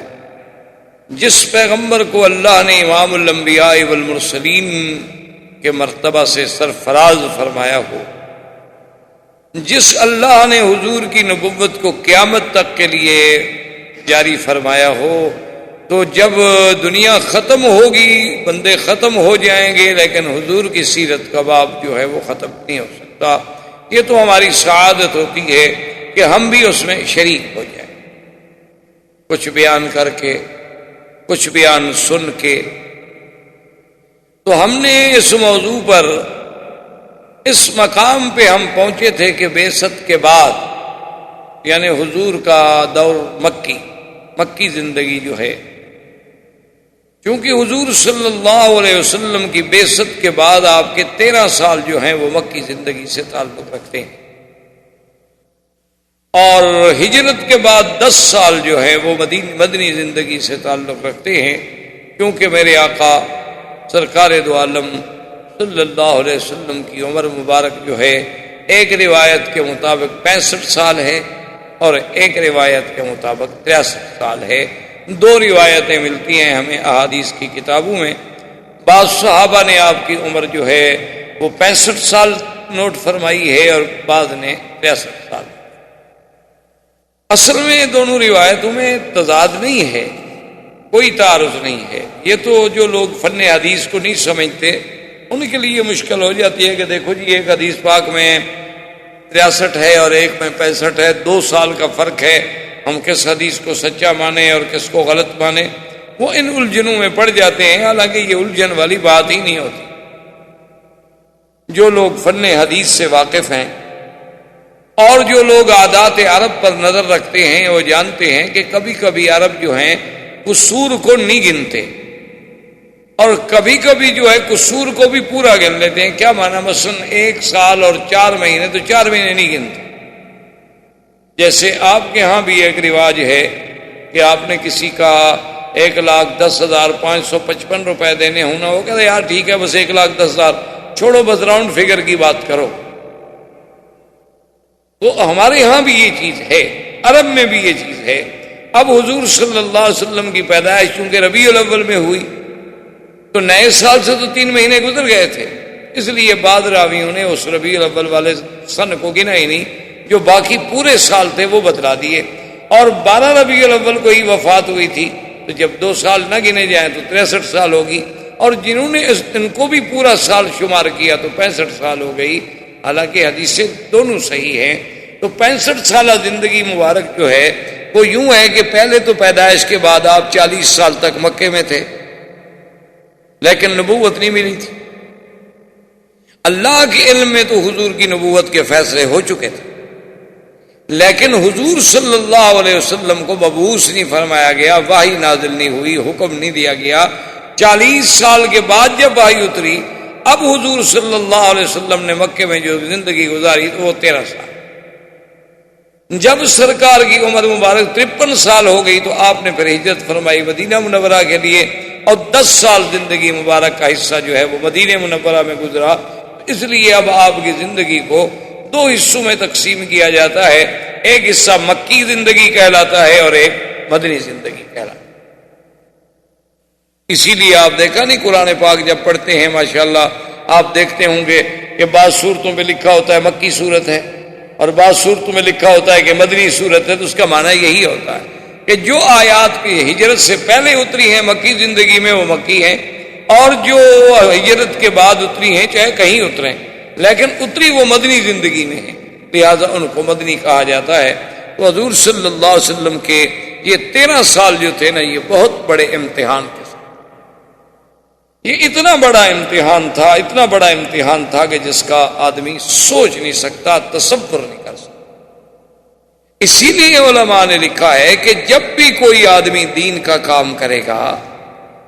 جس پیغمبر کو اللہ نے امام الانبیاء والمرسلین کے مرتبہ سے سرفراز فرمایا ہو، جس اللہ نے حضور کی نبوت کو قیامت تک کے لیے جاری فرمایا ہو، تو جب دنیا ختم ہوگی، بندے ختم ہو جائیں گے، لیکن حضور کی سیرت کا باب جو ہے وہ ختم نہیں ہو سکتا۔ یہ تو ہماری سعادت ہوتی ہے کہ ہم بھی اس میں شریک ہو جائیں، کچھ بیان کر کے، کچھ بیان سن کے۔ تو ہم نے اس موضوع پر، اس مقام پہ ہم پہنچے تھے کہ بعثت کے بعد، یعنی حضور کا دور مکی زندگی جو ہے، چونکہ حضور صلی اللہ علیہ وسلم کی بعثت کے بعد آپ کے 13 سال جو ہیں وہ مکی زندگی سے تعلق رکھتے ہیں، اور ہجرت کے بعد 10 سال جو ہے وہ مدنی زندگی سے تعلق رکھتے ہیں، کیونکہ میرے آقا سرکار دو عالم صلی اللہ علیہ وسلم کی عمر مبارک جو ہے ایک روایت کے مطابق 65 سال ہے، اور ایک روایت کے مطابق 63 سال ہے۔ 2 روایتیں ملتی ہیں ہمیں احادیث کی کتابوں میں، بعض صحابہ نے آپ کی عمر جو ہے وہ 65 سال نوٹ فرمائی ہے، اور بعض نے 63 سال۔ اصل میں دونوں روایتوں میں تضاد نہیں ہے، کوئی تعارض نہیں ہے۔ یہ تو جو لوگ فن حدیث کو نہیں سمجھتے ان کے لیے مشکل ہو جاتی ہے کہ دیکھو جی ایک حدیث پاک میں 63 ہے اور ایک میں 65 ہے، 2 سال کا فرق ہے، ہم کس حدیث کو سچا مانیں اور کس کو غلط مانیں۔ وہ ان الجھنوں میں پڑ جاتے ہیں، حالانکہ یہ الجھن والی بات ہی نہیں ہوتی۔ جو لوگ فن حدیث سے واقف ہیں اور جو لوگ عادات عرب پر نظر رکھتے ہیں، وہ جانتے ہیں کہ کبھی کبھی عرب جو ہیں قصور کو نہیں گنتے، اور کبھی کبھی جو ہے قصور کو بھی پورا گن لیتے ہیں۔ کیا معنی؟ مثلا 1 سال اور 4 مہینے، تو 4 مہینے نہیں گنتے۔ جیسے آپ کے ہاں بھی ایک رواج ہے کہ آپ نے کسی کا 1,10,555 روپے دینے ہوں نا، وہ کہتے یار ٹھیک ہے بس 1,10,000 چھوڑو، بس راؤنڈ فگر کی بات کرو. تو ہمارے ہاں بھی یہ چیز ہے، عرب میں بھی یہ چیز ہے. اب حضور صلی اللہ علیہ وسلم کی پیدائش چونکہ ربیع الاول میں ہوئی تو نئے سال سے تو 3 مہینے گزر گئے تھے، اس لیے بعض راویوں نے اس ربیع الاول والے سن کو گنا ہی نہیں، جو باقی پورے سال تھے وہ بتلا دیے. اور 12 ربیع الاول کو ہی وفات ہوئی تھی، تو جب 2 سال نہ گنے جائیں تو 63 سال ہوگی. اور جنہوں نے ان کو بھی پورا سال شمار کیا تو 65 سال ہو گئی. حالانکہ حدیثیں دونوں صحیح ہیں. تو 65 سالہ زندگی مبارک جو ہے وہ یوں ہے کہ پہلے تو پیدائش کے بعد آپ 40 سال تک مکے میں تھے، لیکن نبوت نہیں ملی تھی. اللہ کے علم میں تو حضور کی نبوت کے فیصلے ہو چکے تھے، لیکن حضور صلی اللہ علیہ وسلم کو مبعوث نہیں فرمایا گیا، وحی نازل نہیں ہوئی، حکم نہیں دیا گیا. 40 سال کے بعد جب وحی اتری، اب حضور صلی اللہ علیہ وسلم نے مکے میں جو زندگی گزاری وہ 13 سال. جب سرکار کی عمر مبارک 53 سال ہو گئی تو آپ نے پھر ہجرت فرمائی مدینہ منورہ کے لیے، اور 10 سال زندگی مبارک کا حصہ جو ہے وہ مدینہ منورہ میں گزرا. اس لیے اب آپ کی زندگی کو 2 حصوں میں تقسیم کیا جاتا ہے، ایک حصہ مکی زندگی کہلاتا ہے اور ایک مدنی زندگی کہلاتا ہے. اسی لیے آپ دیکھا نہیں قرآن پاک جب پڑھتے ہیں ماشاءاللہ آپ دیکھتے ہوں گے کہ بعض صورتوں میں لکھا ہوتا ہے مکی صورت ہے اور بعض صورتوں میں لکھا ہوتا ہے کہ مدنی صورت ہے. تو اس کا معنی یہی ہوتا ہے کہ جو آیات کی ہجرت سے پہلے اتری ہیں مکی زندگی میں وہ مکی ہیں، اور جو ہجرت کے بعد اتری ہیں چاہے کہیں اتریں لیکن اتری وہ مدنی زندگی میں ہیں، لہذا ان کو مدنی کہا جاتا ہے. تو حضور صلی اللہ علیہ وسلم کے یہ 13 سال جو تھے نا یہ بہت بڑے امتحان تھے. یہ اتنا بڑا امتحان تھا، اتنا بڑا امتحان تھا کہ جس کا آدمی سوچ نہیں سکتا، تصور نہیں کر سکتا. اسی لیے علماء نے لکھا ہے کہ جب بھی کوئی آدمی دین کا کام کرے گا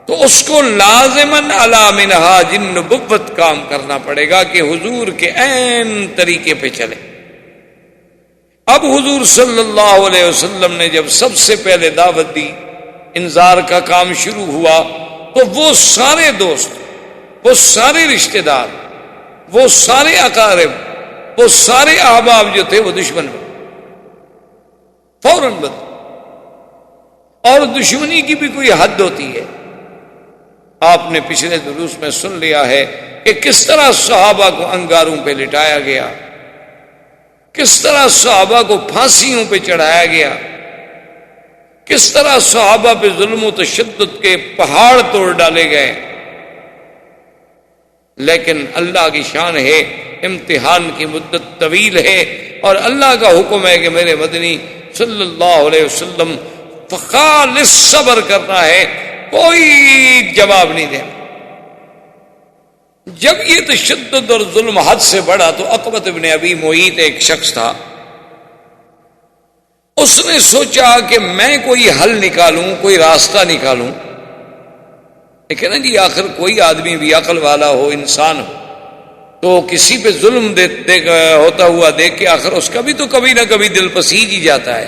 تو اس کو لازماً علی منہاج النبوت کام کرنا پڑے گا کہ حضور کے عین طریقے پہ چلے. اب حضور صلی اللہ علیہ وسلم نے جب سب سے پہلے دعوت دی، انذار کا کام شروع ہوا، تو وہ سارے دوست، وہ سارے رشتہ دار، وہ سارے اقارب، وہ سارے احباب جو تھے وہ دشمن بن فوراً بن. اور دشمنی کی بھی کوئی حد ہوتی ہے. آپ نے پچھلے دروس میں سن لیا ہے کہ کس طرح صحابہ کو انگاروں پہ لٹایا گیا، کس طرح صحابہ کو پھانسیوں پہ چڑھایا گیا، کس طرح صحابہ پہ ظلم و تشدد کے پہاڑ توڑ ڈالے گئے. لیکن اللہ کی شان ہے، امتحان کی مدت طویل ہے، اور اللہ کا حکم ہے کہ میرے مدنی صلی اللہ علیہ وسلم خالص صبر کرنا ہے، کوئی جواب نہیں دینا. جب یہ تشدد اور ظلم حد سے بڑھا تو عقبۃ ابن ابی معیط ایک شخص تھا، اس نے سوچا کہ میں کوئی حل نکالوں، کوئی راستہ نکالوں. لیکن نا جی آخر کوئی آدمی بھی عقل والا ہو، انسان ہو، تو کسی پہ ظلم ہوتا ہوا دیکھ کے آخر اس کا بھی تو کبھی نہ کبھی دل پسیج ہی جاتا ہے.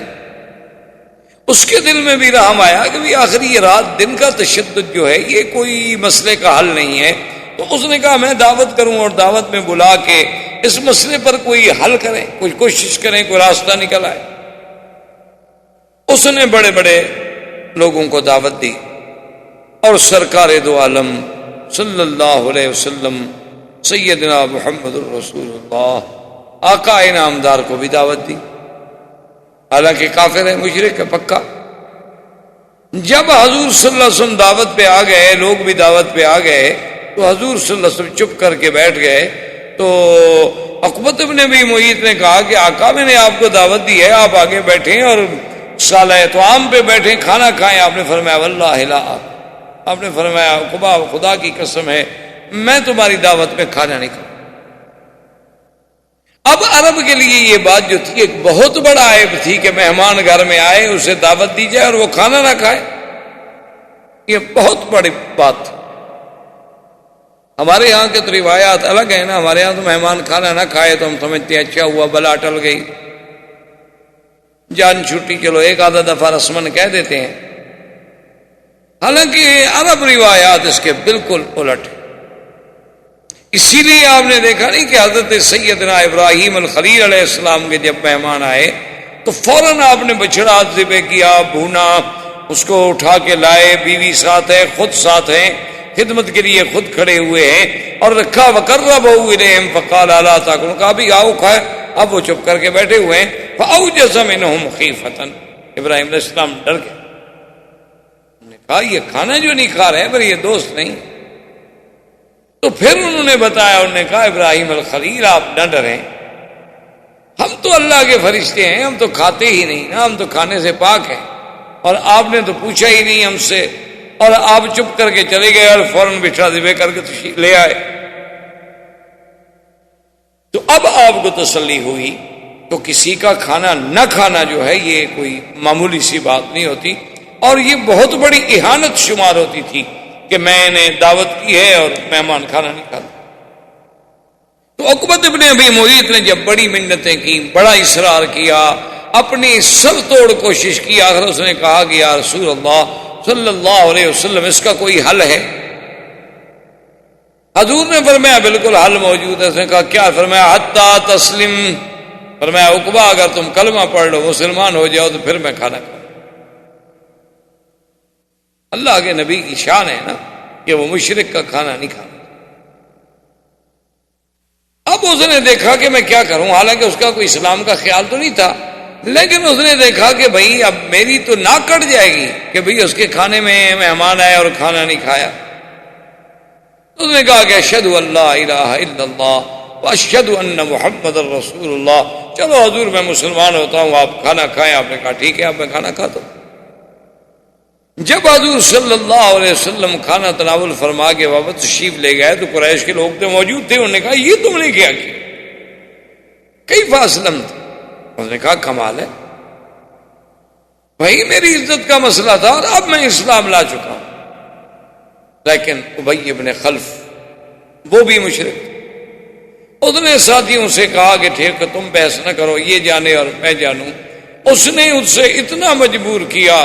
اس کے دل میں بھی رحم آیا کہ بھی آخر یہ رات دن کا تشدد جو ہے یہ کوئی مسئلے کا حل نہیں ہے. تو اس نے کہا میں دعوت کروں اور دعوت میں بلا کے اس مسئلے پر کوئی حل کریں، کوئی کوشش کریں، کوئی راستہ نکل آئے. اس نے بڑے بڑے لوگوں کو دعوت دی اور سرکار دو عالم صلی اللہ علیہ وسلم سیدنا محمد الرسول اللہ آقا انعامدار کو بھی دعوت دی. حالانکہ کافر ہے، مشرک ہے پکا. جب حضور صلی اللہ علیہ وسلم دعوت پہ آ گئے، لوگ بھی دعوت پہ آ گئے، تو حضور صلی اللہ علیہ وسلم چپ کر کے بیٹھ گئے. تو عقبۃ ابن ابی معیط نے کہا کہ آقا میں نے آپ کو دعوت دی ہے، آپ آگے بیٹھیں اور سالہ طعام پہ بیٹھیں، کھانا کھائیں. آپ نے فرمایا واللہ لا، آپ نے فرمایا خدا کی قسم ہے میں تمہاری دعوت میں کھانا نہیں کھاؤں. اب عرب کے لیے یہ بات جو تھی ایک بہت بڑا عیب تھی کہ مہمان گھر میں آئے، اسے دعوت دی جائے اور وہ کھانا نہ کھائے. یہ بہت بڑی بات تھی. ہمارے یہاں کے تو روایات الگ ہیں نا. ہمارے یہاں تو مہمان کھانا نہ کھائے تو ہم سمجھتے ہیں اچھا ہوا، بلا ٹل گئی، جان چھٹی، چلو ایک آدھا دفعہ رسمن کہہ دیتے ہیں. حالانکہ عرب روایات اس کے بالکل الٹ ہیں. اسی لیے آپ نے دیکھا نہیں کہ حضرت سیدنا ابراہیم الخلیل علیہ السلام کے جب مہمان آئے تو فوراً آپ نے بچڑا ذبح کیا، بھونا، اس کو اٹھا کے لائے، بیوی ساتھ ہے، خود ساتھ ہیں، خدمت کے لیے خود کھڑے ہوئے ہیں، اور رکھا وقربہ الیہم فقال الا تاکلون، کہا بھی آؤ کھائے. اب وہ چپ کر کے بیٹھے ہوئے ہیں. فاوجس منہم خیفۃ، ابراہیم علیہ السلام ڈر گئے. انہوں نے کہا یہ کھانا جو نہیں کھا رہے پر یہ دوست نہیں. تو پھر انہوں نے بتایا، انہوں نے کہا ابراہیم الخلیل آپ نہ ڈریں، ہم تو اللہ کے فرشتے ہیں، ہم تو کھاتے ہی نہیں نا، ہم تو کھانے سے پاک ہیں، اور آپ نے تو پوچھا ہی نہیں ہم سے، اور آپ چپ کر کے چلے گئے اور فوراً بٹھا ذبح کر کے تشریف لے آئے. تو اب آپ کو تسلی ہوئی. تو کسی کا کھانا نہ کھانا جو ہے یہ کوئی معمولی سی بات نہیں ہوتی، اور یہ بہت بڑی اہانت شمار ہوتی تھی کہ میں نے دعوت کی ہے اور مہمان کھانا نہیں کھاتا. تو عقبۃ ابن ابی معیط نے جب بڑی منتیں کی، بڑا اصرار کیا، اپنی سب توڑ کوشش کی، آخر اس نے کہا کہ یا رسول اللہ صلی اللہ علیہ وسلم اس کا کوئی حل ہے؟ حضور نے فرمایا بالکل حل موجود ہے. اس نے کہا کیا؟ فرمایا حتی تسلم، فرمایا عقبہ اگر تم کلمہ پڑھ لو، مسلمان ہو جاؤ تو پھر میں کھانا کھاؤں. اللہ کے نبی کی شان ہے نا کہ وہ مشرک کا کھانا نہیں کھانا. اب اس نے دیکھا کہ میں کیا کروں، حالانکہ اس کا کوئی اسلام کا خیال تو نہیں تھا، لیکن اس نے دیکھا کہ بھئی اب میری تو ناک کٹ جائے گی کہ بھئی اس کے کھانے میں مہمان آئے اور کھانا نہیں کھایا. اس نے کہا کہ اشہد ان لا الہ الا اللہ واشہد ان محمد رسول اللہ، چلو حضور میں مسلمان ہوتا ہوں، آپ کھانا کھائیں. آپ نے کہا ٹھیک ہے، اب میں کھانا کھاتا ہوں. جب حضور صلی اللہ علیہ وسلم کھانا تناول فرما کے واپس تشریف لے گئے تو قریش کے لوگ تو موجود تھے. انہوں نے کہا یہ تم نے کیا کیا؟ کیف اسلمت؟ انہوں نے کہا کمال ہے بھائی، میری عزت کا مسئلہ تھا اور اب میں اسلام لا چکا ہوں. لیکن ابی ابن خلف وہ بھی مشرک تھے. اس نے ساتھیوں سے کہا کہ ٹھیک ہے تم بحث نہ کرو، یہ جانے اور میں جانوں. اس نے اس سے اتنا مجبور کیا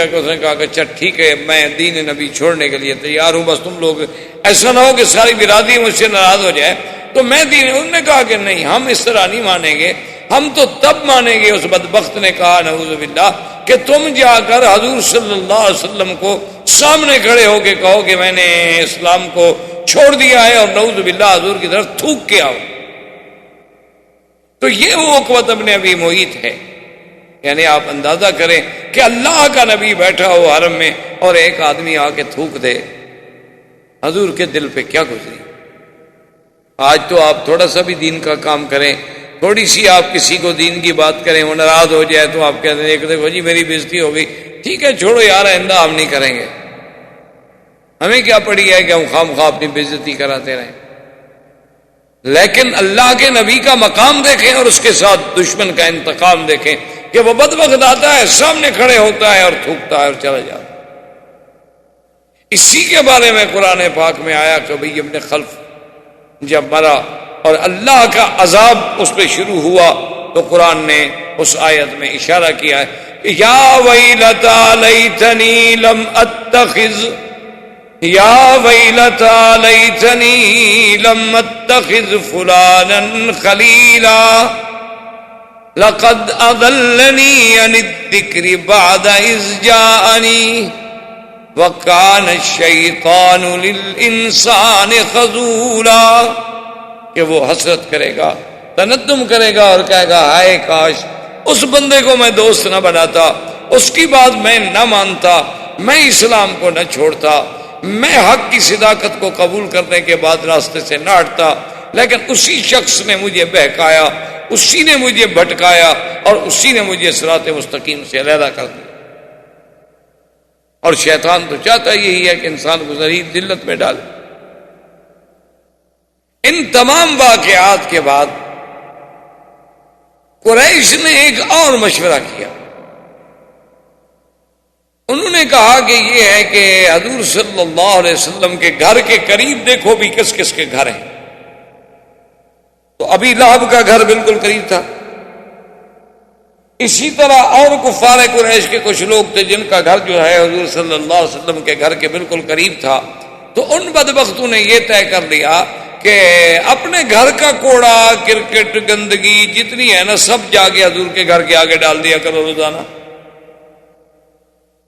کہ اس نے کہا کہ اچھا ٹھیک ہے میں دین نبی چھوڑنے کے لیے تیار ہوں، بس تم لوگ ایسا نہ ہو کہ ساری برادری مجھ سے ناراض ہو جائے تو میں دین. انہوں نے کہا کہ نہیں، ہم اس طرح نہیں مانیں گے، ہم تو تب مانیں گے. اس بدبخت نے کہا نعوذ باللہ کہ تم جا کر حضور صلی اللہ علیہ وسلم کو سامنے کھڑے ہو کے کہو کہ میں نے اسلام کو چھوڑ دیا ہے اور نعوذ باللہ حضور کی طرف تھوک کے آؤ. تو یہ وہ عقبۃ ابن ابی معیط ہے. یعنی آپ اندازہ کریں کہ اللہ کا نبی بیٹھا ہو حرم میں اور ایک آدمی آ کے تھوک دے، حضور کے دل پہ کیا گزری. آج تو آپ تھوڑا سا بھی دین کا کام کریں، تھوڑی سی آپ کسی کو دین کی بات کریں، وہ ناراض ہو جائے تو آپ کہتے ہیں دیکھو جی میری بےزتی ہو گئی، ٹھیک ہے چھوڑو یار آئندہ ہم نہیں کریں گے. ہمیں کیا پڑی ہے کہ ہم خام خواہ اپنی بےزتی کراتے رہیں. لیکن اللہ کے نبی کا مقام دیکھیں اور اس کے ساتھ دشمن کا انتقام دیکھیں کہ وہ بدبخت آتا ہے، سامنے کھڑے ہوتا ہے اور تھوکتا ہے اور چلا جاتا ہے. اسی کے بارے میں قرآن پاک میں آیا کہ ابی ابن خلف جب مرا اور اللہ کا عذاب اس پہ شروع ہوا تو قرآن نے اس آیت میں اشارہ کیا ہے کہ یا ویلتا لیتنی لم اتخذ یا ویلتا لیتنی لم اتخذ فلانا خلیلا لقد اضلنی عن الذکر بعد اذ جاءنی وَكَانَ الشَّيْطَانُ لِلْإِنسَانِ خَذُولًا. کہ وہ حسرت کرے گا، تندم کرے گا اور کہے گا ہائے کاش اس بندے کو میں دوست نہ بناتا، اس کی بات میں نہ مانتا، میں اسلام کو نہ چھوڑتا، میں حق کی صداقت کو قبول کرنے کے بعد راستے سے نہ ہٹتا. لیکن اسی شخص نے مجھے بہکایا، اسی نے مجھے بھٹکایا اور اسی نے مجھے صراط مستقیم سے علیحدہ کر دیا. اور شیطان تو چاہتا یہی ہے کہ انسان کو ذلیل ذلت میں ڈالے. ان تمام واقعات کے بعد قریش نے ایک اور مشورہ کیا. انہوں نے کہا کہ یہ ہے کہ حضور صلی اللہ علیہ وسلم کے گھر کے قریب دیکھو بھی کس کس کے گھر ہیں. تو ابی لہب کا گھر بالکل قریب تھا، اسی طرح اور کفار قریش کے کچھ لوگ تھے جن کا گھر جو ہے حضور صلی اللہ علیہ وسلم کے گھر کے بالکل قریب تھا، تو ان بدبختوں نے یہ طے کر لیا کہ اپنے گھر کا کوڑا کرکٹ گندگی جتنی ہے نا سب جا کے حضور کے گھر کے آگے ڈال دیا کرو روزانہ۔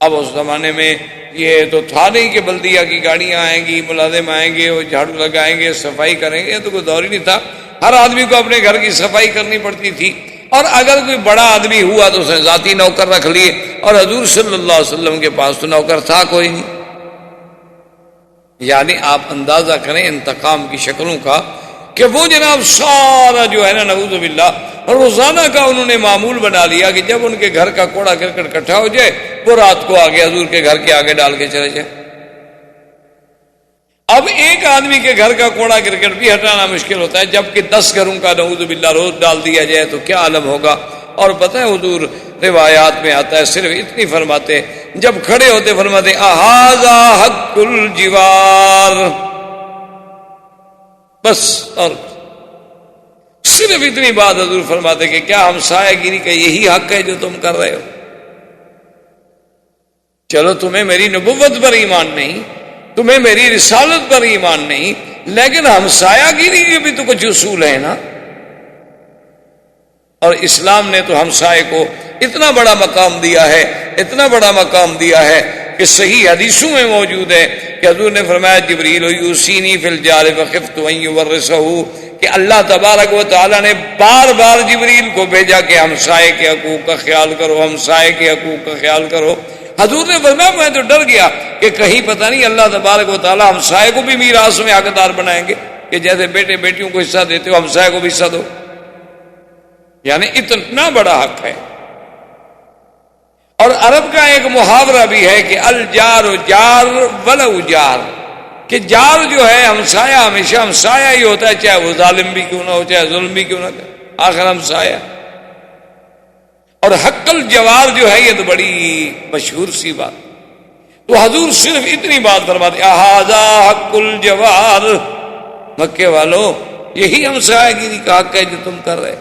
اب اس زمانے میں یہ تو تھا نہیں کہ بلدیہ کی گاڑیاں آئیں گی، ملازم آئیں گے، وہ جھاڑو لگائیں گے، صفائی کریں گے، تو کوئی دور ہی نہیں تھا۔ ہر آدمی کو اپنے گھر کی صفائی کرنی پڑتی تھی، اور اگر کوئی بڑا آدمی ہوا تو اس نے ذاتی نوکر رکھ لیے، اور حضور صلی اللہ علیہ وسلم کے پاس تو نوکر تھا کوئی نہیں۔ یعنی آپ اندازہ کریں انتقام کی شکلوں کا کہ وہ جناب سارا جو ہے نا نعوذ باللہ روزانہ کا انہوں نے معمول بنا لیا کہ جب ان کے گھر کا کوڑا کرکٹ اکٹھا ہو جائے وہ رات کو آگے حضور کے گھر کے آگے ڈال کے چلے جائے۔ اب ایک آدمی کے گھر کا کوڑا کرکٹ بھی ہٹانا مشکل ہوتا ہے، جبکہ 10 گھروں کا نعوذ باللہ روز ڈال دیا جائے تو کیا عالم ہوگا۔ اور پتہ ہے حضور روایات میں آتا ہے، صرف اتنی فرماتے، جب کھڑے ہوتے فرماتے اہذا حق الجوار، بس، اور صرف اتنی بات حضور فرماتے کہ کیا ہمسایہ گیری کا یہی حق ہے جو تم کر رہے ہو؟ چلو تمہیں میری نبوت پر ایمان نہیں، تمہیں میری رسالت پر ایمان نہیں، لیکن ہمسایہ گیری کے بھی تو کچھ اصول ہے نا۔ اور اسلام نے تو ہمسائے کو اتنا بڑا مقام دیا ہے، اتنا بڑا مقام دیا ہے کہ صحیح حدیثوں میں موجود ہے کہ حضور نے فرمایا جبریل یوصینی فی الجار فخفت ان یورثہ، کہ اللہ تبارک و تعالیٰ نے بار بار جبریل کو بھیجا کہ ہمسائے کے حقوق کا خیال کرو، ہمسائے کے حقوق کا خیال کرو۔ حضور نے فرمایا میں تو ڈر گیا کہ کہیں پتہ نہیں اللہ تبارک و تعالیٰ ہمسائے کو بھی میراث میں حقدار بنائیں گے کہ جیسے بیٹے بیٹیوں کو حصہ دیتے ہو ہمسائے کو بھی حصہ دو، یعنی اتنا بڑا حق ہے۔ اور عرب کا ایک محاورہ بھی ہے کہ الجار جار ولو جار، کہ جار جو ہے ہمسایہ ہمیشہ ہمسایہ ہی ہوتا ہے، چاہے وہ ظالم بھی کیوں نہ ہو، چاہے ظلم بھی کیوں نہ کرے، آخر ہمسایہ۔ اور حق الجوار جو ہے یہ تو بڑی مشہور سی بات، تو حضور صرف اتنی بات فرماتے اہذا حق الجوار، مکے والوں یہی ہمسایہ گیری کا حق ہے جو تم کر رہے۔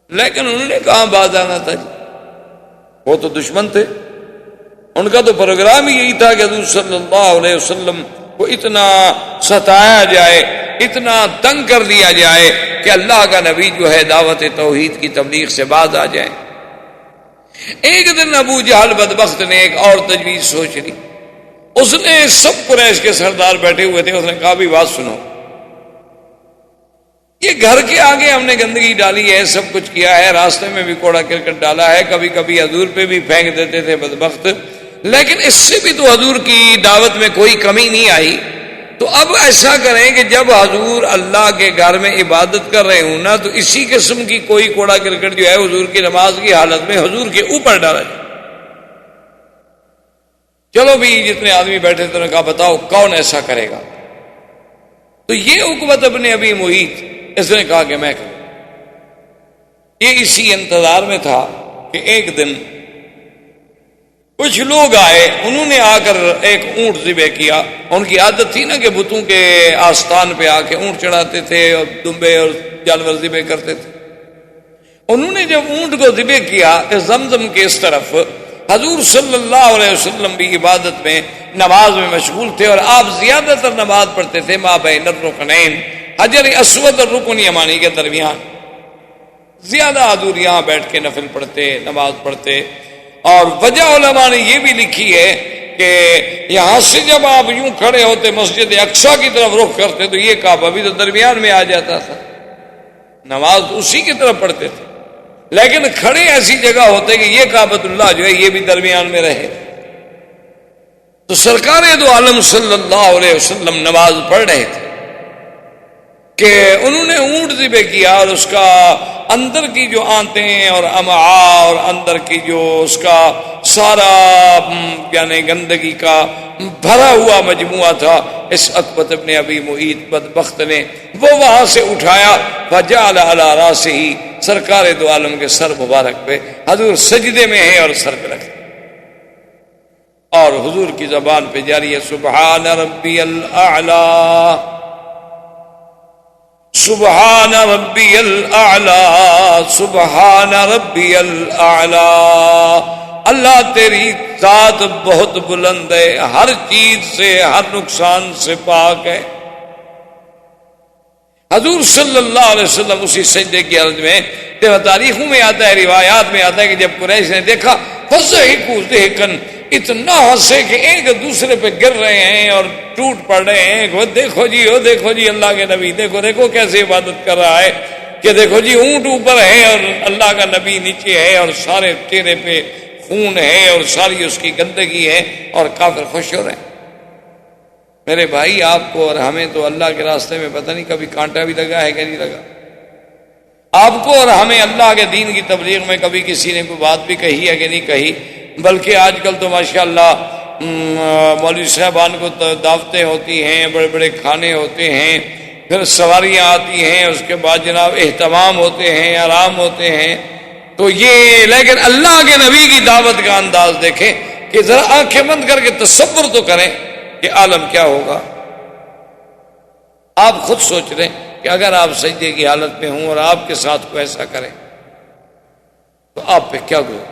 لیکن انہوں نے کہاں باز آنا تھا جی، وہ تو دشمن تھے، ان کا تو پروگرام ہی یہی تھا کہ حضور صلی اللہ علیہ وسلم کو اتنا ستایا جائے، اتنا تنگ کر دیا جائے کہ اللہ کا نبی جو ہے دعوت توحید کی تبلیغ سے باز آ جائے۔ ایک دن ابو جہل بدبخت نے ایک اور تجویز سوچ لی، اس نے سب قریش کے سردار بیٹھے ہوئے تھے، اس نے کہا بھی بات سنو، یہ گھر کے آگے ہم نے گندگی ڈالی ہے، سب کچھ کیا ہے، راستے میں بھی کوڑا کرکٹ ڈالا ہے، کبھی کبھی حضور پہ بھی پھینک دیتے تھے بدبخت، لیکن اس سے بھی تو حضور کی دعوت میں کوئی کمی نہیں آئی۔ تو اب ایسا کریں کہ جب حضور اللہ کے گھر میں عبادت کر رہے ہوں نا تو اسی قسم کی کوئی کوڑا کرکٹ جو ہے حضور کی نماز کی حالت میں حضور کے اوپر ڈالا جائے۔ چلو بھی جتنے آدمی بیٹھے تھے نے کہا بتاؤ کون ایسا کرے گا؟ تو یہ عقبۃ ابن ابی معیط، اس نے کہا کہ میں کروں۔ یہ اسی انتظار میں تھا کہ ایک دن کچھ لوگ آئے، انہوں نے آ کر ایک اونٹ ذبح کیا۔ ان کی عادت تھی نا کہ بتوں کے آستان پہ آ کے اونٹ چڑھاتے تھے اور دمبے اور جانور ذبح کرتے تھے۔ انہوں نے جب اونٹ کو ذبح کیا زمزم کے اس طرف، حضور صلی اللہ علیہ وسلم بھی عبادت میں نماز میں مشغول تھے، اور آپ زیادہ تر نماز پڑھتے تھے ما بین الرکنین، حجر اسود اور رکن یمانی کے درمیان، زیادہ حضور یہاں بیٹھ کے نفل پڑھتے، نماز پڑھتے۔ اور وجہ علماء نے یہ بھی لکھی ہے کہ یہاں سے جب آپ یوں کھڑے ہوتے مسجد اقصیٰ کی طرف رخ کرتے تو یہ کعبہ بھی تو درمیان میں آ جاتا تھا، نماز اسی کی طرف پڑھتے تھے، لیکن کھڑے ایسی جگہ ہوتے کہ یہ کعبۃ اللہ جو ہے یہ بھی درمیان میں رہے۔ تو سرکار دو عالم صلی اللہ علیہ وسلم نماز پڑھ رہے تھے کہ انہوں نے اونٹ ذبح کیا، اور اس کا اندر کی جو آنتیں اور امعاء اور اندر کی جو اس کا سارا یعنی گندگی کا بھرا ہوا مجموعہ تھا، اس عقبۃ ابن ابی معیط بدبخت نے وہ وہاں سے اٹھایا، فجعل علی راسہ، سرکار دو عالم کے سر مبارک پہ، حضور سجدے میں ہیں اور سر پہ رکھے، اور حضور کی زبان پہ جاری ہے سبحان ربی الاعلی، سبحان ربی الاعلی، سبحان ربی الاعلی، اللہ تیری ذات بہت بلند ہے، ہر چیز سے، ہر نقصان سے پاک ہے۔ حضور صلی اللہ علیہ وسلم اسی سجدے کی حالت میں، تاریخوں میں آتا ہے، روایات میں آتا ہے کہ جب قریش نے دیکھا فضحکوا ضحکا، اتنا ہنسے کہ ایک دوسرے پہ گر رہے ہیں اور ٹوٹ پڑ رہے ہیں، وہ دیکھو جی، وہ دیکھو جی اللہ کے نبی، دیکھو دیکھو کیسے عبادت کر رہا ہے، کہ دیکھو جی اونٹ اوپر ہے اور اللہ کا نبی نیچے ہے، اور سارے چہرے پہ خون ہے اور ساری اس کی گندگی ہے، اور کافر خوش ہو رہے ہیں۔ میرے بھائی، آپ کو اور ہمیں تو اللہ کے راستے میں پتہ نہیں کبھی کانٹا بھی لگا ہے کہ نہیں لگا۔ آپ کو اور ہمیں اللہ کے دین کی تبلیغ میں کبھی کسی نے کوئی بات بھی کہی ہے کہ نہیں کہی، بلکہ آج کل تو ماشاءاللہ مولوی صاحبان کو دعوتیں ہوتی ہیں، بڑے بڑے کھانے ہوتے ہیں، پھر سواریاں آتی ہیں، اس کے بعد جناب اہتمام ہوتے ہیں، آرام ہوتے ہیں، تو یہ، لیکن اللہ کے نبی کی دعوت کا انداز دیکھیں کہ ذرا آنکھیں بند کر کے تصور تو کریں کہ عالم کیا ہوگا۔ آپ خود سوچ رہے ہیں کہ اگر آپ سجدے کی حالت میں ہوں اور آپ کے ساتھ کوئی ایسا کرے تو آپ پہ کیا گزرے۔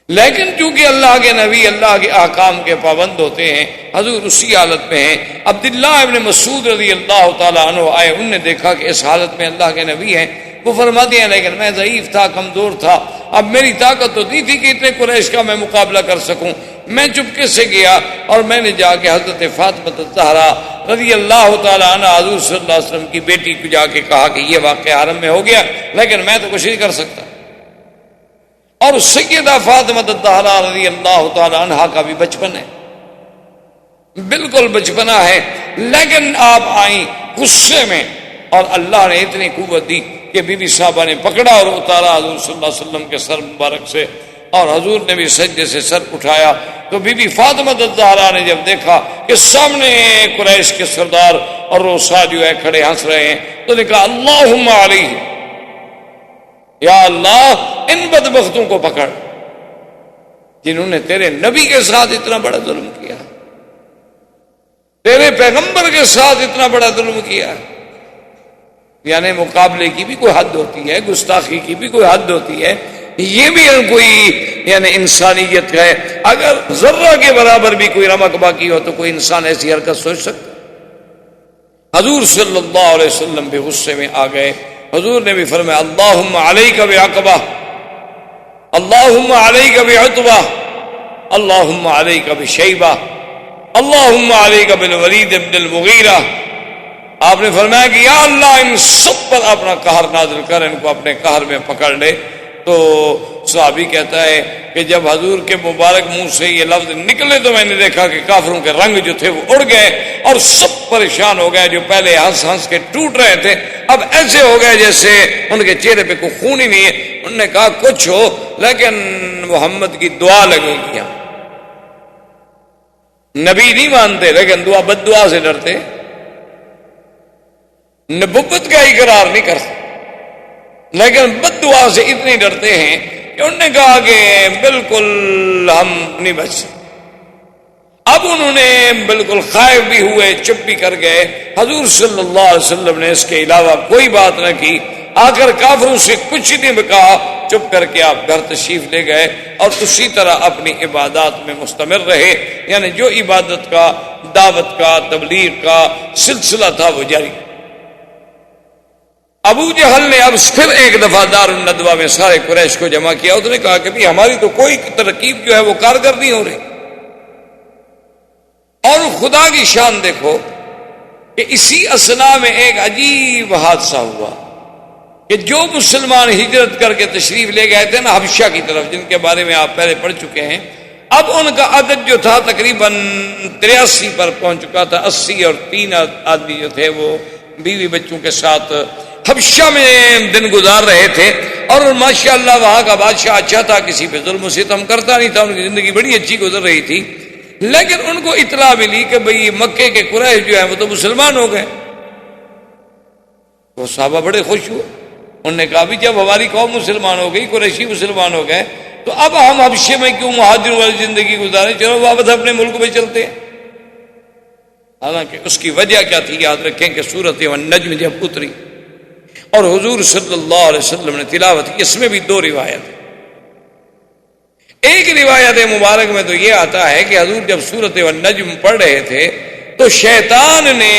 لیکن چونکہ اللہ کے نبی اللہ کے احکام کے پابند ہوتے ہیں، حضور اسی حالت میں ہیں۔ عبداللہ ابن مسعود رضی اللہ تعالیٰ عنہ آئے، انہوں نے دیکھا کہ اس حالت میں اللہ کے نبی ہیں، وہ فرماتے ہیں لیکن میں ضعیف تھا، کمزور تھا، اب میری طاقت تو نہیں تھی کہ اتنے قریش کا میں مقابلہ کر سکوں۔ میں چپکے سے گیا اور میں نے جا کے حضرت فاطمہ الزہرا رضی اللہ تعالیٰ عنہ، حضور صلی اللہ علیہ وسلم کی بیٹی کو جا کے کہا کہ یہ واقعہ حرم میں ہو گیا، لیکن میں تو کچھ نہیں کر سکتا۔ اور سیدہ فاطمہ الزہرا رضی اللہ تعالیٰ عنہ کا بھی بچپن ہے، بالکل بچپنا ہے، لیکن آپ آئیں غصے میں، اور اللہ نے اتنی قوت دی کہ بی بی صاحبہ نے پکڑا اور اتارا حضور صلی اللہ علیہ وسلم کے سر مبارک سے، اور حضور نے بھی سجدے سے سر اٹھایا۔ تو بی بی فاطمہ الزہرا نے جب دیکھا کہ سامنے قریش کے سردار اور روسا جو ہے کھڑے ہنس رہے ہیں، تو نے کہا اللہم علیہ، یا اللہ ان بدبختوں کو پکڑ جنہوں نے تیرے نبی کے ساتھ اتنا بڑا ظلم کیا، تیرے پیغمبر کے ساتھ اتنا بڑا ظلم کیا۔ یعنی مقابلے کی بھی کوئی حد ہوتی ہے، گستاخی کی بھی کوئی حد ہوتی ہے، یہ بھی کوئی یعنی انسانیت ہے۔ اگر ذرہ کے برابر بھی کوئی رمق باقی ہو تو کوئی انسان ایسی حرکت سوچ سکتا۔ حضور صلی اللہ علیہ وسلم بھی غصے میں آ گئے۔ حضور نے بھی فرمایا اللہم علیک بعقبہ، اللہم علیک بعتبہ، اللہم علیک بشیبہ، اللہم علیک بالولید بن المغیرہ۔ آپ نے فرمایا کہ یا اللہ ان سب پر اپنا قہر نازل کر، ان کو اپنے قہر میں پکڑ لے۔ تو صحابی کہتا ہے کہ جب حضور کے مبارک منہ سے یہ لفظ نکلے تو میں نے دیکھا کہ کافروں کے رنگ جو تھے وہ اڑ گئے اور سب پریشان ہو گئے۔ جو پہلے ہنس ہنس کے ٹوٹ رہے تھے اب ایسے ہو گئے جیسے ان کے چہرے پہ کوئی خون ہی نہیں ہے۔ انہوں نے کہا کچھ ہو لیکن محمد کی دعا لگے گی۔ نبی نہیں مانتے لیکن دعا بد دعا سے ڈرتے، نبوت کا اقرار نہیں کرتے لیکن بد دعا سے اتنے ڈرتے ہیں کہ انہوں نے کہا کہ بالکل ہم نہیں بچ سکتے۔ اب انہوں نے بالکل خائف بھی ہوئے، چپ بھی کر گئے۔ حضور صلی اللہ علیہ وسلم نے اس کے علاوہ کوئی بات نہ کی۔ آخر کافروں سے کچھ نہیں کہا، چپ کر کے آپ گھر تشریف لے گئے اور اسی طرح اپنی عبادات میں مستمر رہے۔ یعنی جو عبادت کا، دعوت کا، تبلیغ کا سلسلہ تھا وہ جاری۔ ابو جہل نے اب پھر ایک دفعہ دار الندوہ میں سارے قریش کو جمع کیا۔ اس نے کہا کہ بھی ہماری تو کوئی ترکیب جو ہے وہ کارگر نہیں ہو رہی۔ اور خدا کی شان دیکھو کہ اسی اثنا میں ایک عجیب حادثہ ہوا کہ جو مسلمان ہجرت کر کے تشریف لے گئے تھے نا حبشہ کی طرف، جن کے بارے میں آپ پہلے پڑھ چکے ہیں، اب ان کا عدد جو تھا تقریباً 83 پر پہنچ چکا تھا۔ 80 اور 3 آدمی جو تھے وہ بیوی بچوں کے ساتھ حبشہ میں دن گزار رہے تھے۔ اور ماشاءاللہ وہاں کا بادشاہ اچھا تھا، کسی پہ ظلم و ستم کرتا نہیں تھا، ان کی زندگی بڑی اچھی گزر رہی تھی۔ لیکن ان کو اطلاع ملی کہ بھئی مکے کے قریش جو ہیں وہ تو مسلمان ہو گئے۔ وہ صحابہ بڑے خوش ہوئے، انہوں نے کہا بھی جب ہماری قوم مسلمان ہو گئی، قریشی مسلمان ہو گئے، تو اب ہم حبشے میں کیوں مہاجروں والی زندگی گزاریں، چلو واپس اپنے ملک میں چلتے ہیں۔ حالانکہ اس کی وجہ کیا تھی یاد رکھیں کہ سورۃ النجم جب اتری اور حضور صلی اللہ علیہ وسلم نے تلاوت کی، اس میں بھی دو روایت ہیں۔ ایک روایت مبارک میں تو یہ آتا ہے کہ حضور جب سورۃ النجم پڑھ رہے تھے تو شیطان نے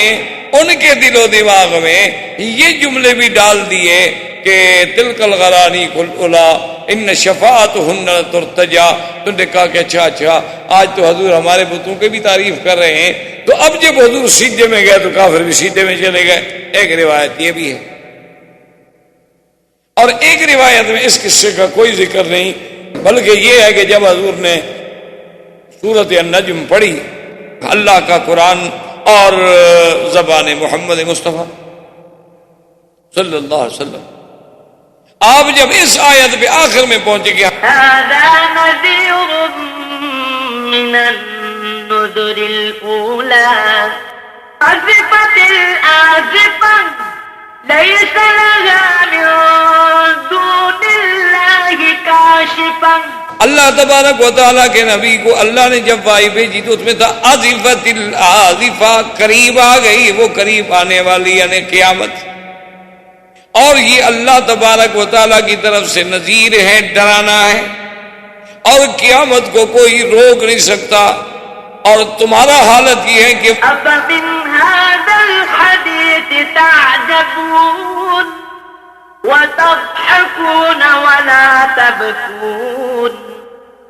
ان کے دل و دماغ میں یہ جملے بھی ڈال دیے کہ تلک الغرانی کلا ان شفاعتہن ترتجا۔ تو نے کہا کہ اچھا آج تو حضور ہمارے بتوں کی بھی تعریف کر رہے ہیں، تو اب جب حضور سیدھے میں گئے تو کافر بھی سیدھے میں چلے گئے۔ ایک روایت یہ بھی ہے، اور ایک روایت میں اس قصے کا کوئی ذکر نہیں، بلکہ یہ ہے کہ جب حضور نے سورۃ النجم پڑھی، اللہ کا قرآن اور زبان محمد مصطفیٰ صلی اللہ علیہ وسلم، آپ جب اس آیت پہ آخر میں پہنچے گیا هذا نذير من النذر الأولى أزفت الآزفة ليس لها من دون الله كاشفة۔ اللہ تبارک و تعالیٰ کے نبی کو اللہ نے جب وحی بھیجی تو اس میں تھا آزفت الآزفہ، قریب آ گئی، وہ قریب آنے والی یعنی قیامت، اور یہ اللہ تبارک و تعالیٰ کی طرف سے نذیر ہے، ڈرانا ہے، اور قیامت کو کوئی روک نہیں سکتا۔ اور تمہارا حالت یہ ہے کہ أفمن هذا الحديث تعجبون وتضحكون ولا تبكون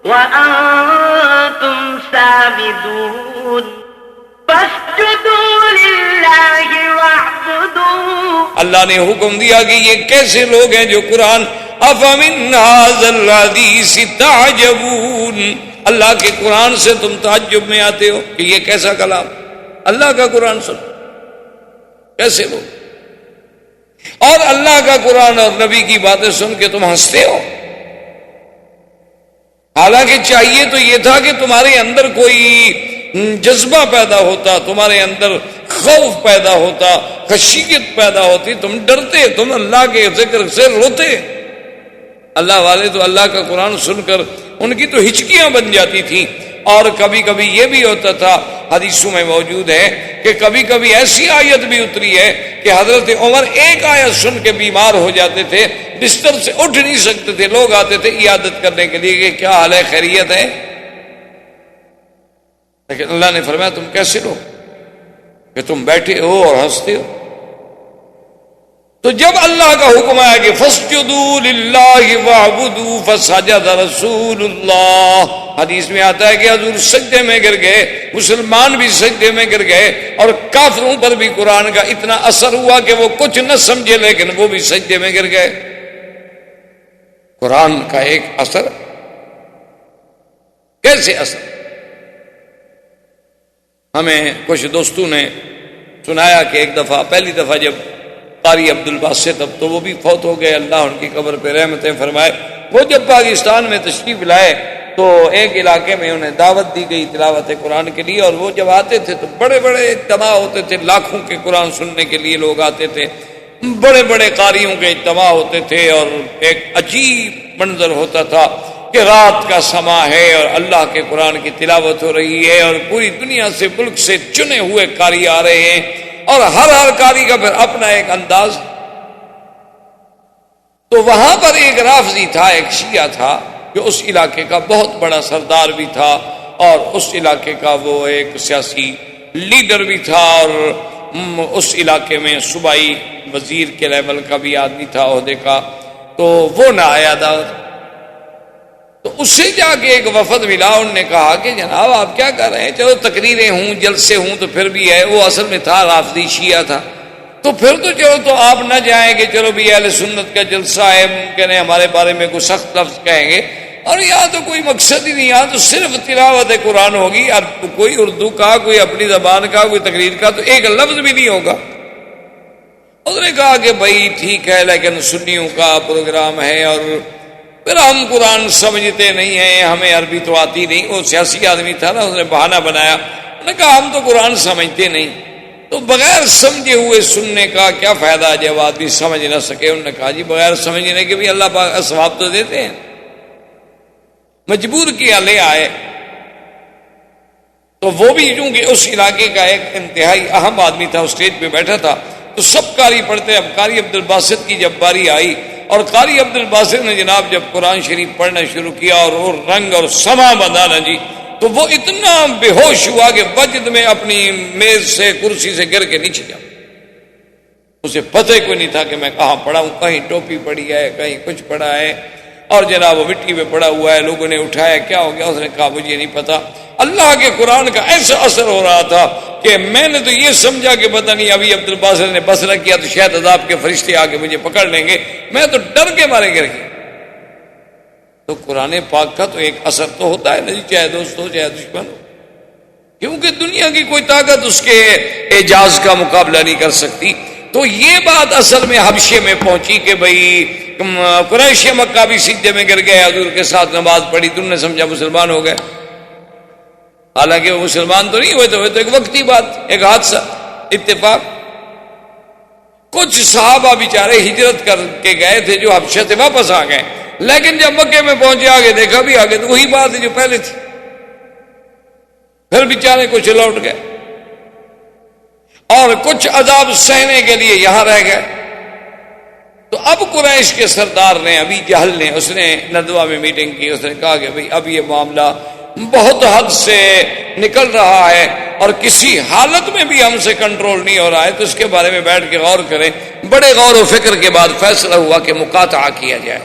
وأنتم سامدون فاسجدوا لله واعبدوا۔ اللہ نے حکم دیا کہ یہ کیسے لوگ ہیں جو قرآن افمن ھذا الحدیث تعجبون، اللہ کے قرآن سے تم تعجب میں آتے ہو کہ یہ کیسا کلام، اللہ کا قرآن سن کیسے لوگ، اور اللہ کا قرآن اور نبی کی باتیں سن کے تم ہنستے ہو۔ حالانکہ چاہیے تو یہ تھا کہ تمہارے اندر کوئی جذبہ پیدا ہوتا، تمہارے اندر خوف پیدا ہوتا، خشیت پیدا ہوتی، تم ڈرتے، تم اللہ کے ذکر سے روتے۔ اللہ والے تو اللہ کا قرآن سن کر ان کی تو ہچکیاں بن جاتی تھیں، اور کبھی کبھی یہ بھی ہوتا تھا، حدیثوں میں موجود ہے کہ کبھی کبھی ایسی آیت بھی اتری ہے کہ حضرت عمر ایک آیت سن کے بیمار ہو جاتے تھے، بستر سے اٹھ نہیں سکتے تھے، لوگ آتے تھے عیادت کرنے کے لیے کہ کیا حال ہے، خیریت ہے؟ لیکن اللہ نے فرمایا تم کیسے لوگ کہ تم بیٹھے ہو اور ہنستے ہو۔ تو جب اللہ کا حکم آیا کہ فَاسْجُدُوا لِلَّهِ وَاعْبُدُوا فَسَجَدَ رَسُولُ اللَّهِ، حدیث میں آتا ہے کہ حضور سجدے میں گر گئے، مسلمان بھی سجدے میں گر گئے، اور کافروں پر بھی قرآن کا اتنا اثر ہوا کہ وہ کچھ نہ سمجھے لیکن وہ بھی سجدے میں گر گئے۔ قرآن کا ایک اثر، کیسے اثر؟ ہمیں کچھ دوستوں نے سنایا کہ ایک دفعہ، پہلی دفعہ جب قاری عبد الباسط، اب تو وہ بھی فوت ہو گئے، اللہ ان کی قبر پہ رحمتیں فرمائے، وہ جب پاکستان میں تشریف لائے تو ایک علاقے میں انہیں دعوت دی گئی تلاوت قرآن کے لیے، اور وہ جب آتے تھے تو بڑے بڑے اجتماع ہوتے تھے، لاکھوں کے قرآن سننے کے لیے لوگ آتے تھے، بڑے بڑے قاریوں کے اجتماع ہوتے تھے، اور ایک عجیب منظر ہوتا تھا کہ رات کا سما ہے اور اللہ کے قرآن کی تلاوت ہو رہی ہے، اور پوری دنیا سے، ملک سے چنے ہوئے قاری آ رہے ہیں، اور ہر قاری کا پھر اپنا ایک انداز۔ تو وہاں پر ایک رافضی تھا، ایک شیعہ تھا، جو اس علاقے کا بہت بڑا سردار بھی تھا، اور اس علاقے کا وہ ایک سیاسی لیڈر بھی تھا، اور اس علاقے میں صوبائی وزیر کے لیول کا بھی آدمی تھا، عہدے کا۔ تو وہ نہ آیا دعوت، تو اس سے جا کے ایک وفد ملا، انہوں نے کہا کہ جناب آپ کیا کر رہے ہیں، چلو تقریریں ہوں، جلسے ہوں تو پھر بھی ہے، وہ اصل میں تھا رافضی شیعہ تھا، تو پھر تو چلو تو آپ نہ جائیں گے، چلو بھی اہل سنت کا جلسہ ہے، ممکن ہے ہمارے بارے میں کوئی سخت لفظ کہیں گے، اور یہاں تو کوئی مقصد ہی نہیں، یہاں تو صرف تلاوت قرآن ہوگی، اور کوئی اردو کا، کوئی اپنی زبان کا، کوئی تقریر کا تو ایک لفظ بھی نہیں ہوگا۔ اس نے کہا کہ بھائی ٹھیک ہے، لیکن سنیوں کا پروگرام ہے، اور پھر ہم قرآن سمجھتے نہیں ہیں، ہمیں عربی تو آتی نہیں۔ وہ سیاسی آدمی تھا نا، اس نے بہانہ بنایا، انہوں نے کہا ہم تو قرآن سمجھتے نہیں، تو بغیر سمجھے ہوئے سننے کا کیا فائدہ جب آدمی سمجھ نہ سکے۔ انہوں نے کہا جی بغیر سمجھنے کے بھی اللہ پاک ثواب تو دیتے ہیں۔ مجبور کیا لے آئے، تو وہ بھی چونکہ اس علاقے کا ایک انتہائی اہم آدمی تھا، اسٹیج پہ بیٹھا تھا، تو سب قاری پڑھتے. اب قاری عبد الباسط کی جب باری آئی اور قاری عبد الباسط نے جناب جب قرآن شریف پڑھنا شروع کیا اور وہ رنگ اور سما بندھا نا جی، تو وہ اتنا بے ہوش ہوا کہ وجد میں اپنی میز سے کرسی سے گر کے نیچے جا. اسے پتہ ہی کوئی نہیں تھا کہ میں کہاں پڑا ہوں، کہیں ٹوپی پڑی ہے، کہیں کچھ پڑا ہے، اور جناب وہ مٹی میں پڑا ہوا ہے. لوگوں نے اٹھایا، کیا ہو گیا؟ اس نے کہا مجھے نہیں پتا. اللہ کے قرآن کا ایسا اثر ہو رہا تھا کہ میں نے تو یہ سمجھا کہ پتہ نہیں ابھی عبد الباسط نے بصرہ کیا تو شاید عذاب کے فرشتے آ کے مجھے پکڑ لیں گے، میں تو ڈر کے مارے گر گیا. تو قرآن پاک کا تو ایک اثر تو ہوتا ہے نا جی، چاہے دوست ہو چاہے دشمن ہو، کیونکہ دنیا کی کوئی طاقت اس کے اعجاز کا مقابلہ نہیں کر سکتی. تو یہ بات اصل میں حبشے میں پہنچی کہ بھئی قریش مکہ بھی سجدے میں گر گئے، حضور کے ساتھ نماز پڑھی، تم نے سمجھا مسلمان ہو گئے. حالانکہ وہ مسلمان تو نہیں ہوئے تو ایک وقتی بات، ایک حادثہ، اتفاق. کچھ صحابہ بیچارے ہجرت کر کے گئے تھے جو حبشہ سے واپس آ گئے، لیکن جب مکے میں پہنچے آگے دیکھا بھی آگے تو وہی بات ہے جو پہلے تھی. پھر بیچارے کچھ لوٹ گئے اور کچھ عذاب سہنے کے لیے یہاں رہ گئے. تو اب قریش کے سردار نے، ابھی جہل نے، اس نے ندوہ میں میٹنگ کی. اس نے کہا کہ بھئی اب یہ معاملہ بہت حد سے نکل رہا ہے اور کسی حالت میں بھی ہم سے کنٹرول نہیں ہو رہا ہے، تو اس کے بارے میں بیٹھ کے غور کریں. بڑے غور و فکر کے بعد فیصلہ ہوا کہ مقاطعہ کیا جائے.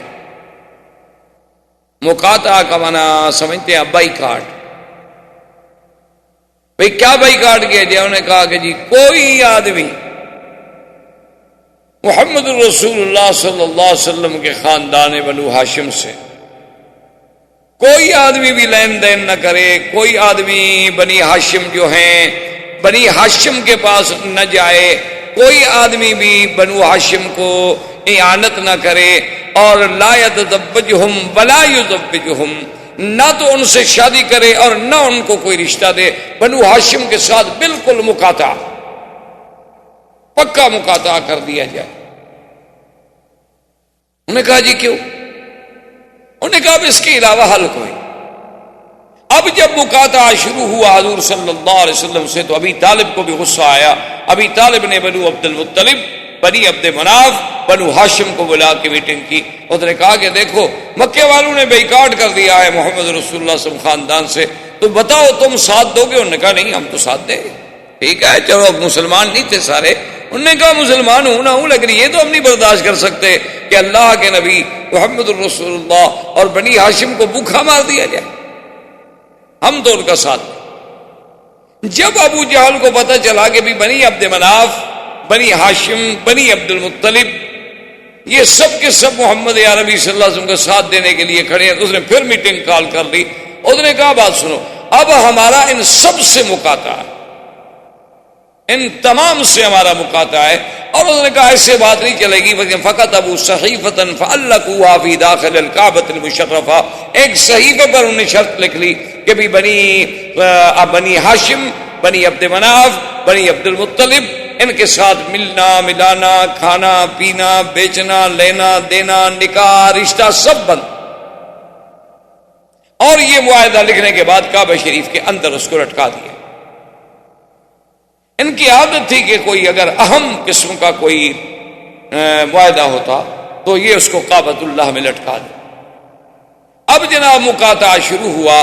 مقاطعہ کا معنی سمجھتے ہیں بائیکاٹ. بھئی کیا بائیکاٹ کیا جائے؟ انہوں نے کہا کہ جی کوئی آدمی محمد رسول اللہ صلی اللہ علیہ وسلم کے خاندان بنو ہاشم سے کوئی آدمی بھی لین دین نہ کرے، کوئی آدمی بنی ہاشم جو ہیں بنی ہاشم کے پاس نہ جائے، کوئی آدمی بھی بنو ہاشم کو اعانت نہ کرے، اور لا یتزوجہم ولا یزوجہم، نہ تو ان سے شادی کرے اور نہ ان کو کوئی رشتہ دے. بنو ہاشم کے ساتھ بالکل مقاطعہ، پکا مقاطعہ کر دیا جائے. انہوں نے کہا جی کیوں؟ انہوں نے کہا اب اس کے علاوہ حل کوئی. اب جب مقاطعہ شروع ہوا حضور صلی اللہ علیہ وسلم سے تو ابی طالب کو بھی غصہ آیا. ابی طالب نے بنو عبد المطلب، بنی عبد مناف، بنو ہاشم کو بلا کے میٹنگ کی. اس نے کہا کہ دیکھو مکے والوں نے بائیکاٹ کر دیا ہے محمد رسول اللہ صلی اللہ علیہ وسلم خاندان سے، تو بتاؤ تم ساتھ دو گے؟ انہوں نے کہا نہیں ہم تو ساتھ دیں گے. ٹھیک ہے چلو، اب مسلمان نہیں تھے سارے. انہوں نے کہا مسلمان ہوں نہ ہوں لیکن یہ تو ہم نہیں برداشت کر سکتے کہ اللہ کے نبی محمد الرسول اللہ اور بنی ہاشم کو بھوکا مار دیا جائے. ہم تو ان کا ساتھ. جب ابو جہل کو پتہ چلا کہ بھی بنی عبد مناف، بنی ہاشم، بنی عبد المطلب یہ سب کے سب محمد عربی صلی اللہ علیہ وسلم کا ساتھ دینے کے لیے کھڑے ہیں، تو اس نے پھر میٹنگ کال کر لی. اس نے کہا بات سنو، اب ہمارا ان سب سے مقاطعہ ہے، ان تمام سے ہمارا مقاطعہ ہے. اور انہوں نے کہا ایسے بات نہیں چلے گی. فقط ابو صحیفۃ فعلقوها فی داخل الکعبۃ المشرفہ، ایک صحیفے پر انہوں نے شرط لکھ لی کہ بھی بنی ہاشم، بنی عبد مناف، بنی عبد المطلب ان کے ساتھ ملنا ملانا، کھانا پینا، بیچنا لینا دینا، نکاح رشتہ سب بند. اور یہ معاہدہ لکھنے کے بعد کعبہ شریف کے اندر اس کو لٹکا دیا. ان کی عادت تھی کہ کوئی اگر اہم قسم کا کوئی معاہدہ ہوتا تو یہ اس کو کعبۃ اللہ میں لٹکا دے. اب جناب مقاطعہ شروع ہوا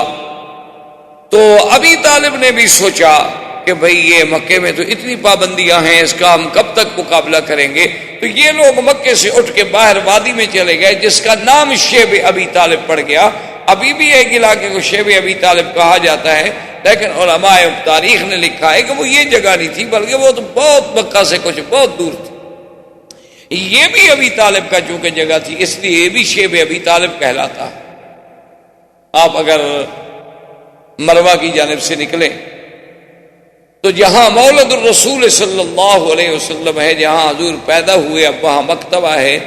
تو ابی طالب نے بھی سوچا کہ بھئی یہ مکے میں تو اتنی پابندیاں ہیں، اس کا ہم کب تک مقابلہ کریں گے. تو یہ لوگ مکے سے اٹھ کے باہر وادی میں چلے گئے جس کا نام شیب ابی طالب پڑ گیا. ابھی بھی ایک علاقے کو شیب ابی طالب کہا جاتا ہے، لیکن علماء تاریخ نے لکھا ہے کہ وہ یہ جگہ نہیں تھی بلکہ وہ تو بہت مکہ سے کچھ بہت دور تھی. یہ بھی ابی طالب کا چونکہ جگہ تھی اس لیے یہ بھی شیب ابی طالب کہلاتا. آپ اگر مروہ کی جانب سے نکلیں تو جہاں مولد الرسول صلی اللہ علیہ وسلم ہے، جہاں حضور پیدا ہوئے، اب وہاں مکتبہ ہے،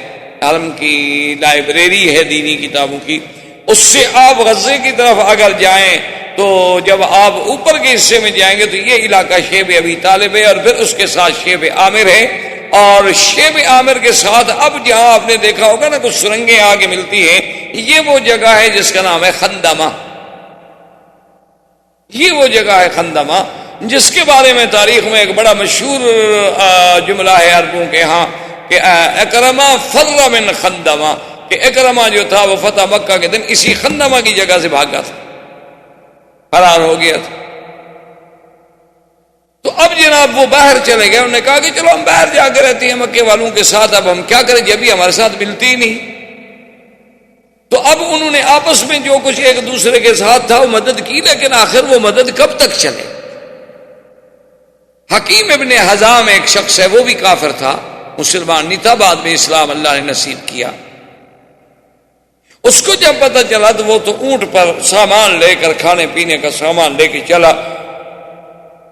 علم کی لائبریری ہے دینی کتابوں کی. اس سے آپ غزے کی طرف اگر جائیں تو جب آپ اوپر کے حصے میں جائیں گے تو یہ علاقہ شیب ابی طالب ہے، اور پھر اس کے ساتھ شیب عامر ہے، اور شیب عامر کے ساتھ اب جہاں آپ نے دیکھا ہوگا نا کچھ سرنگیں آگے ملتی ہیں، یہ وہ جگہ ہے جس کا نام ہے خندمہ. یہ وہ جگہ ہے خندمہ جس کے بارے میں تاریخ میں ایک بڑا مشہور جملہ ہے عربوں کے ہاں کہ اکرمہ فر من خندمہ، کہ اکرمہ جو تھا وہ فتح مکہ کے دن اسی خندمہ کی جگہ سے بھاگا تھا، فرار ہو گیا تھا۔ تو اب جناب وہ باہر چلے گئے، انہوں نے کہا کہ چلو ہم باہر جا کے رہتے ہیں مکے والوں کے ساتھ، اب ہم کیا کریں جب بھی ہمارے ساتھ ملتی ہی نہیں۔ تو اب انہوں نے آپس میں جو کچھ ایک دوسرے کے ساتھ تھا وہ مدد کی، لیکن آخر وہ مدد کب تک چلے؟ حکیم ابن حزام ایک شخص ہے، وہ بھی کافر تھا، مسلمان نہیں تھا، بعد میں اسلام اللہ نے نصیب کیا۔ اس کو جب پتہ چلا تو وہ تو اونٹ پر سامان لے کر، کھانے پینے کا سامان لے کے چلا،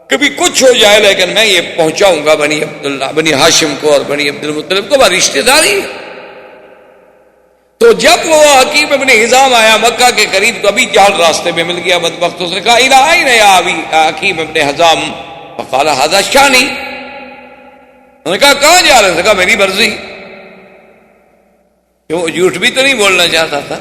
کبھی کچھ ہو جائے لیکن میں یہ پہنچاؤں گا بنی عبداللہ، بنی ہاشم کو اور بنی عبد المطلب کو، رشتہ داری۔ تو جب وہ حکیم ابن حزام آیا مکہ کے قریب تو ابھی جہل راستے میں مل گیا بدبخت، اس نے کہا الی این یا ابی حکیم ابن حزام، فقال ھذا شانی، انہوں نے کہا کہاں جا رہے ہیں؟ کہا میری مرضی۔ کیوں جھوٹ بھی تو نہیں بولنا چاہتا تھا۔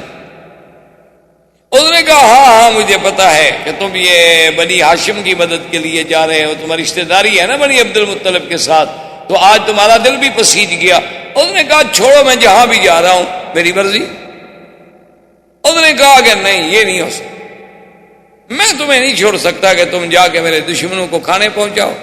اس نے کہا ہاں مجھے پتا ہے کہ تم یہ بنی ہاشم کی مدد کے لیے جا رہے ہو، تمہاری رشتہ داری ہے نا بنی عبد المطلب کے ساتھ، تو آج تمہارا دل بھی پسیج گیا۔ اس نے کہا چھوڑو میں جہاں بھی جا رہا ہوں میری مرضی۔ اس نے کہا کہ نہیں یہ نہیں ہو سکتا، میں تمہیں نہیں چھوڑ سکتا کہ تم جا کے میرے دشمنوں کو کھانے پہنچاؤ۔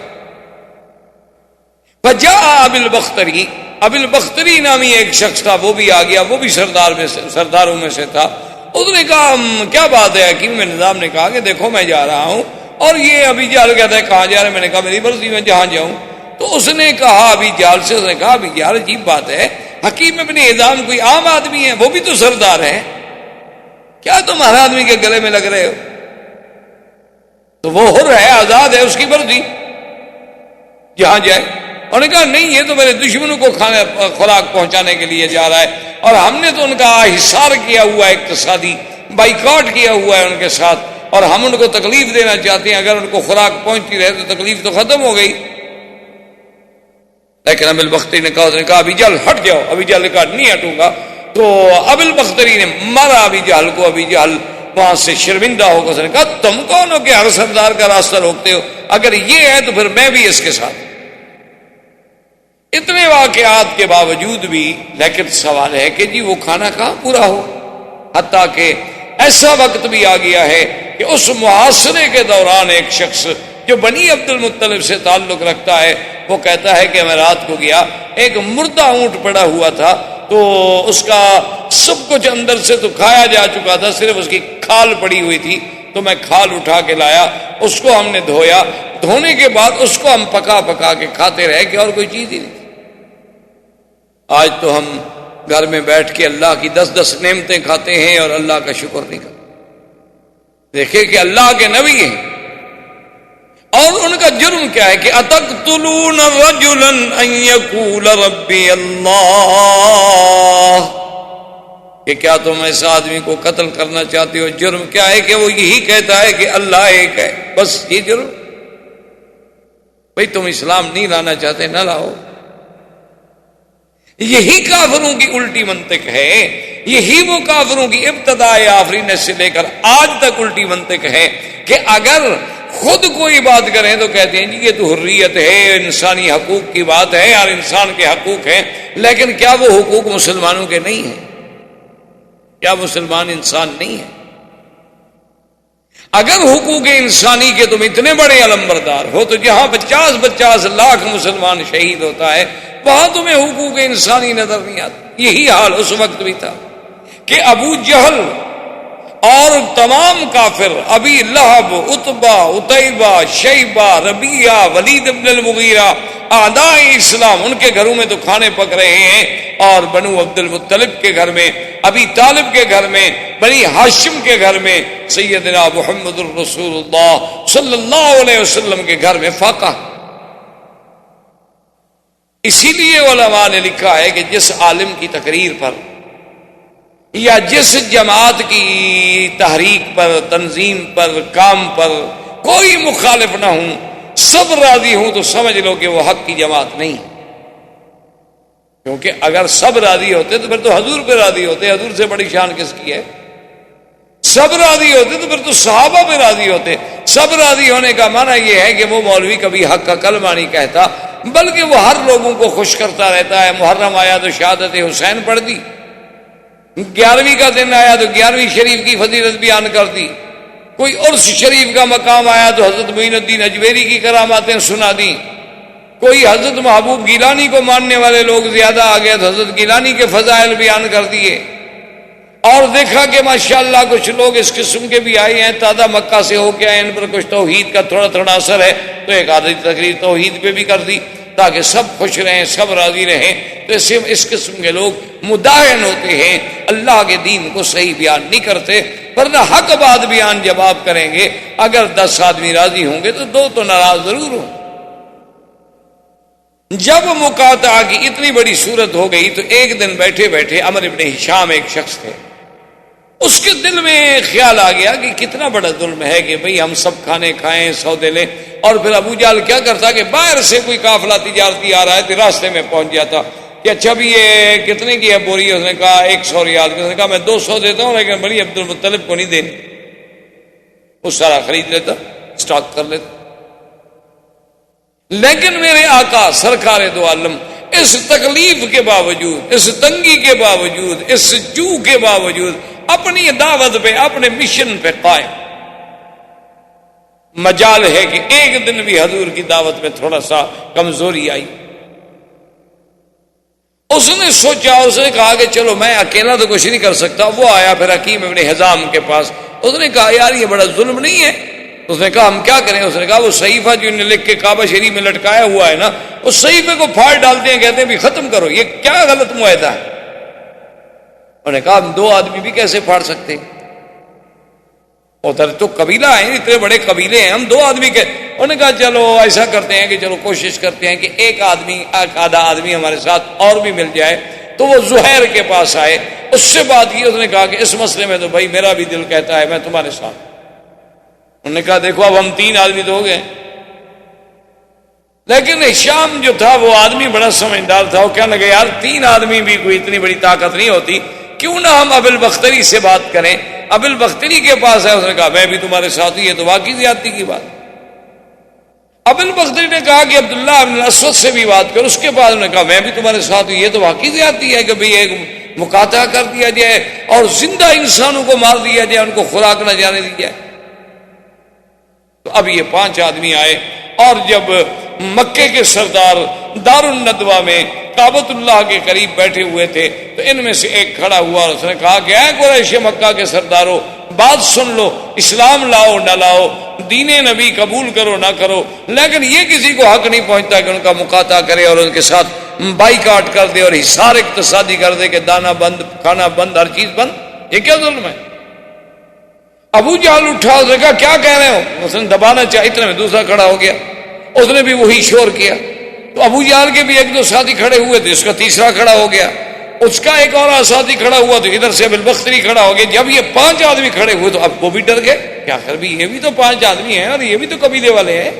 فجاء ابو البختری، ابو البختری نامی ایک شخص تھا، وہ بھی آ گیا، وہ بھی سرداروں میں سے تھا۔ اس نے کہا کیا بات ہے؟ حکیم نظام نے کہا کہ دیکھو میں جا رہا ہوں، اور یہ ابھی جہل کہتا ہے کہاں جا رہے؟ میں نے کہا میری مرضی میں جہاں جاؤں۔ تو اس نے کہا ابھی جہل سے، اس نے کہا ابھی جہل عجیب بات ہے، حکیم ابن حزام کوئی عام آدمی ہے، وہ بھی تو سردار ہے، کیا تم ہر آدمی کے گلے میں لگ رہے ہو؟ تو وہ حر ہے، آزاد ہے، اس کی مرضی جہاں جائے۔ انہوں نے کہا نہیں یہ تو میرے دشمنوں کو کھانے خوراک پہنچانے کے لیے جا رہا ہے، اور ہم نے تو ان کا حصار کیا ہوا ہے، اقتصادی بائیکاٹ کیا ہوا ہے ان کے ساتھ، اور ہم ان کو تکلیف دینا چاہتے ہیں، اگر ان کو خوراک پہنچتی رہے تو تکلیف تو ختم ہو گئی۔ لیکن ابو البختری نے کہا ابھی جہل ہٹ جاؤ، ابھی جہل کا نہیں ہٹوں گا۔ تو ابو البختری نے مارا ابھی جہل کو، ابھی جہل وہاں سے شرمندہ ہو کر اس نے کہا تم کون ہو کہ ہر سردار کا راستہ روکتے ہو؟ اگر یہ ہے تو پھر میں بھی اس کے ساتھ۔ اتنے واقعات کے باوجود بھی لیکن سوال ہے کہ جی وہ کھانا کہاں پورا ہو، حتیٰ کہ ایسا وقت بھی آ گیا ہے کہ اس محاصرے کے دوران ایک شخص جو بنی عبد المطلب سے تعلق رکھتا ہے وہ کہتا ہے کہ میں رات کو گیا، ایک مردہ اونٹ پڑا ہوا تھا، تو اس کا سب کچھ اندر سے تو کھایا جا چکا تھا، صرف اس کی کھال پڑی ہوئی تھی، تو میں کھال اٹھا کے لایا، اس کو ہم نے دھویا، دھونے کے بعد اس کو ہم پکا پکا کے کھاتے رہے کہ اور کوئی چیز ہی نہیں۔ آج تو ہم گھر میں بیٹھ کے اللہ کی 10 نعمتیں کھاتے ہیں اور اللہ کا شکر نہیں کرتے۔ دیکھیں کہ اللہ کے نبی ہیں اور ان کا جرم کیا ہے کہ اتقتلون رجلا ان یقول ربی اللہ، کہ کیا تم ایسا آدمی کو قتل کرنا چاہتے ہو؟ جرم کیا ہے کہ وہ یہی کہتا ہے کہ اللہ ایک ہے، بس یہ جرم۔ بھئی تم اسلام نہیں لانا چاہتے نہ لاؤ۔ یہی کافروں کی الٹی منطق ہے، یہی وہ کافروں کی ابتداء آفرینت سے لے کر آج تک الٹی منطق ہے کہ اگر خود کوئی بات کریں تو کہتے ہیں جی یہ تو حریت ہے، انسانی حقوق کی بات ہے اور انسان کے حقوق ہیں، لیکن کیا وہ حقوق مسلمانوں کے نہیں ہیں؟ کیا مسلمان انسان نہیں ہے؟ اگر حقوق انسانی کے تم اتنے بڑے علمبردار ہو تو جہاں 50 لاکھ مسلمان شہید ہوتا ہے وہاں تمہیں حقوق انسانی نظر نہیں آتا۔ یہی حال اس وقت بھی تھا کہ ابو جہل اور تمام کافر، ابی لہب، عتبہ، عتیبہ، شیبہ، ربیعہ، ولید بن المغیرہ، اعداء اسلام، ان کے گھروں میں تو کھانے پک رہے ہیں، اور بنو عبد المطلب کے گھر میں، ابی طالب کے گھر میں، بنی ہاشم کے گھر میں، سیدنا محمد الرسول اللہ صلی اللہ علیہ وسلم کے گھر میں فاقہ۔ اسی لیے علماء نے لکھا ہے کہ جس عالم کی تقریر پر یا جس جماعت کی تحریک پر، تنظیم پر، کام پر کوئی مخالف نہ ہوں، سب راضی ہوں، تو سمجھ لو کہ وہ حق کی جماعت نہیں، کیونکہ اگر سب راضی ہوتے تو پھر تو حضور پہ راضی ہوتے، حضور سے بڑی شان کس کی ہے؟ سب راضی ہوتے تو پھر تو صحابہ پہ راضی ہوتے، سب راضی ہونے کا معنی یہ ہے کہ وہ مولوی کبھی حق کا کلمہ نہیں کہتا، بلکہ وہ ہر لوگوں کو خوش کرتا رہتا ہے۔ محرم آیا تو شہادت حسین پڑھ دی، 11ویں کا دن آیا تو 11ویں شریف کی فضیلت بیان کر دی، کوئی عرس شریف کا مقام آیا تو حضرت معین الدین اجمیری کی کراماتیں سنا دی، کوئی حضرت محبوب گیلانی کو ماننے والے لوگ زیادہ آ گئے تو حضرت گیلانی کے فضائل بیان کر دیے، اور دیکھا کہ ماشاءاللہ کچھ لوگ اس قسم کے بھی آئے ہیں، تازہ مکہ سے ہو کے آئے، ان پر کچھ توحید کا تھوڑا تھوڑا اثر ہے، تو ایک آدھی تقریر توحید پہ بھی کر دی تاکہ سب خوش رہیں، سب راضی رہیں۔ تو اس قسم کے لوگ مداہن ہوتے ہیں، اللہ کے دین کو صحیح بیان نہیں کرتے، ورنہ حق بات بیان جب آپ کریں گے، اگر 10 آدمی راضی ہوں گے تو 2 تو ناراض ضرور ہوں۔ جب مقاطعہ کی اتنی بڑی صورت ہو گئی تو ایک دن بیٹھے بیٹھے عمرو ابن ہشام ایک شخص تھے، اس کے دل میں خیال آ گیا کہ کتنا بڑا ظلم ہے کہ بھئی ہم سب کھانے کھائیں، سودے لیں، اور پھر ابو جہل کیا کرتا کہ باہر سے کوئی قافلہ تجارتی آ رہا ہے تو راستے میں پہنچ جاتا کہ اچھا بھی یہ کتنے کی ہے بوری؟ اس نے کہا 100 ریال کی۔ اس نے کہا میں 200 دیتا ہوں، لیکن بڑی عبد المطلب کو نہیں دینی۔ وہ سارا خرید لیتا، سٹاک کر لیتا۔ لیکن میرے آقا سرکار دو عالم اس تکلیف کے باوجود، اس تنگی کے باوجود، اس جو کے باوجود اپنی دعوت پہ، اپنے مشن پہ قائم۔ مجال ہے کہ ایک دن بھی حضور کی دعوت میں تھوڑا سا کمزوری آئی، اس نے سوچا، اس نے کہا کہ چلو میں اکیلا تو کچھ نہیں کر سکتا۔ وہ آیا پھر حکیم ابن حزام کے پاس، اس نے کہا یار یہ بڑا ظلم نہیں ہے؟ اس نے کہا ہم کیا کریں؟ اس نے کہا وہ صحیفہ جو انہیں لکھ کے کعبہ شریف میں لٹکایا ہوا ہے نا، اس صحیفے کو پھاڑ ڈالتے ہیں، کہتے ہیں بھی ختم کرو، یہ کیا غلط معاہدہ ہے؟ انہوں نے کہا ہم 2 آدمی بھی کیسے پھاڑ سکتے ہیں؟ ادھر تو قبیلہ ہیں، اتنے بڑے قبیلے ہیں، ہم 2 آدمی کے۔ انہوں نے کہا چلو ایسا کرتے ہیں کہ چلو کوشش کرتے ہیں کہ ایک آدھا آدمی ہمارے ساتھ اور بھی مل جائے۔ تو وہ زہیر کے پاس آئے، اس سے بات کی، اس نے کہا کہ اس مسئلے میں تو بھائی میرا بھی دل کہتا ہے میں تمہارے ساتھ۔ انہوں نے کہا دیکھو اب ہم 3 آدمی تو ہو گئے، لیکن شام جو تھا وہ آدمی بڑا سمجھدار تھا، وہ کہنے لگا یار 3 آدمی بھی کوئی اتنی بڑی طاقت نہیں ہوتی، کیوں نہ ہم ابو البختری سے بات کریں۔ ابو البختری کے پاس ہے، اس نے کہا میں بھی تمہارے ساتھ ہی، یہ تو واقعی زیادتی کی بات۔ ابو البختری نے کہا کہ عبداللہ بن الاسود سے بھی بات کر، اس کے بعد انہوں نے کہا میں بھی تمہارے ساتھ ہوں، یہ تو واقعی زیادتی ہے کہ بھئی ایک مقاطعہ کر دیا جائے اور زندہ انسانوں کو مار دیا جائے، ان کو خوراک نہ جانے دی جائے۔ تو اب یہ 5 آدمی آئے، اور جب مکے کے سردار دار الندوہ میں کعبۃ اللہ کے قریب بیٹھے ہوئے تھے تو ان میں سے ایک کھڑا ہوا اور اس نے کہا کہ اے قریش مکہ کے سرداروں، بات سن لو، اسلام لاؤ نہ لاؤ، دین نبی قبول کرو نہ کرو، لیکن یہ کسی کو حق نہیں پہنچتا کہ ان کا مقاطعہ کرے اور ان کے ساتھ بائیکاٹ کر دے اور حصار اقتصادی کر دے کہ دانا بند، کھانا بند، ہر چیز بند۔ یہ کیا ظلم ہے؟ ابو جہل اٹھا، اس نے کہا کیا کہہ رہے ہو؟ اس نے دبانا چاہا، اتنے میں دوسرا کھڑا ہو گیا، اس نے بھی وہی شور کیا۔ تو ابو جہل کے بھی 1-2 ساتھی کھڑے ہوئے تھے، اس کا تیسرا کھڑا ہو گیا، اس کا ایک اور ساتھی کھڑا ہوا تو ادھر سے ابو البختری کھڑا ہو گیا۔ جب یہ 5 آدمی کھڑے ہوئے تو اب وہ بھی ڈر گئے کہ آخر بھی یہ بھی تو 5 آدمی ہیں اور یہ بھی تو قبیلے والے ہیں۔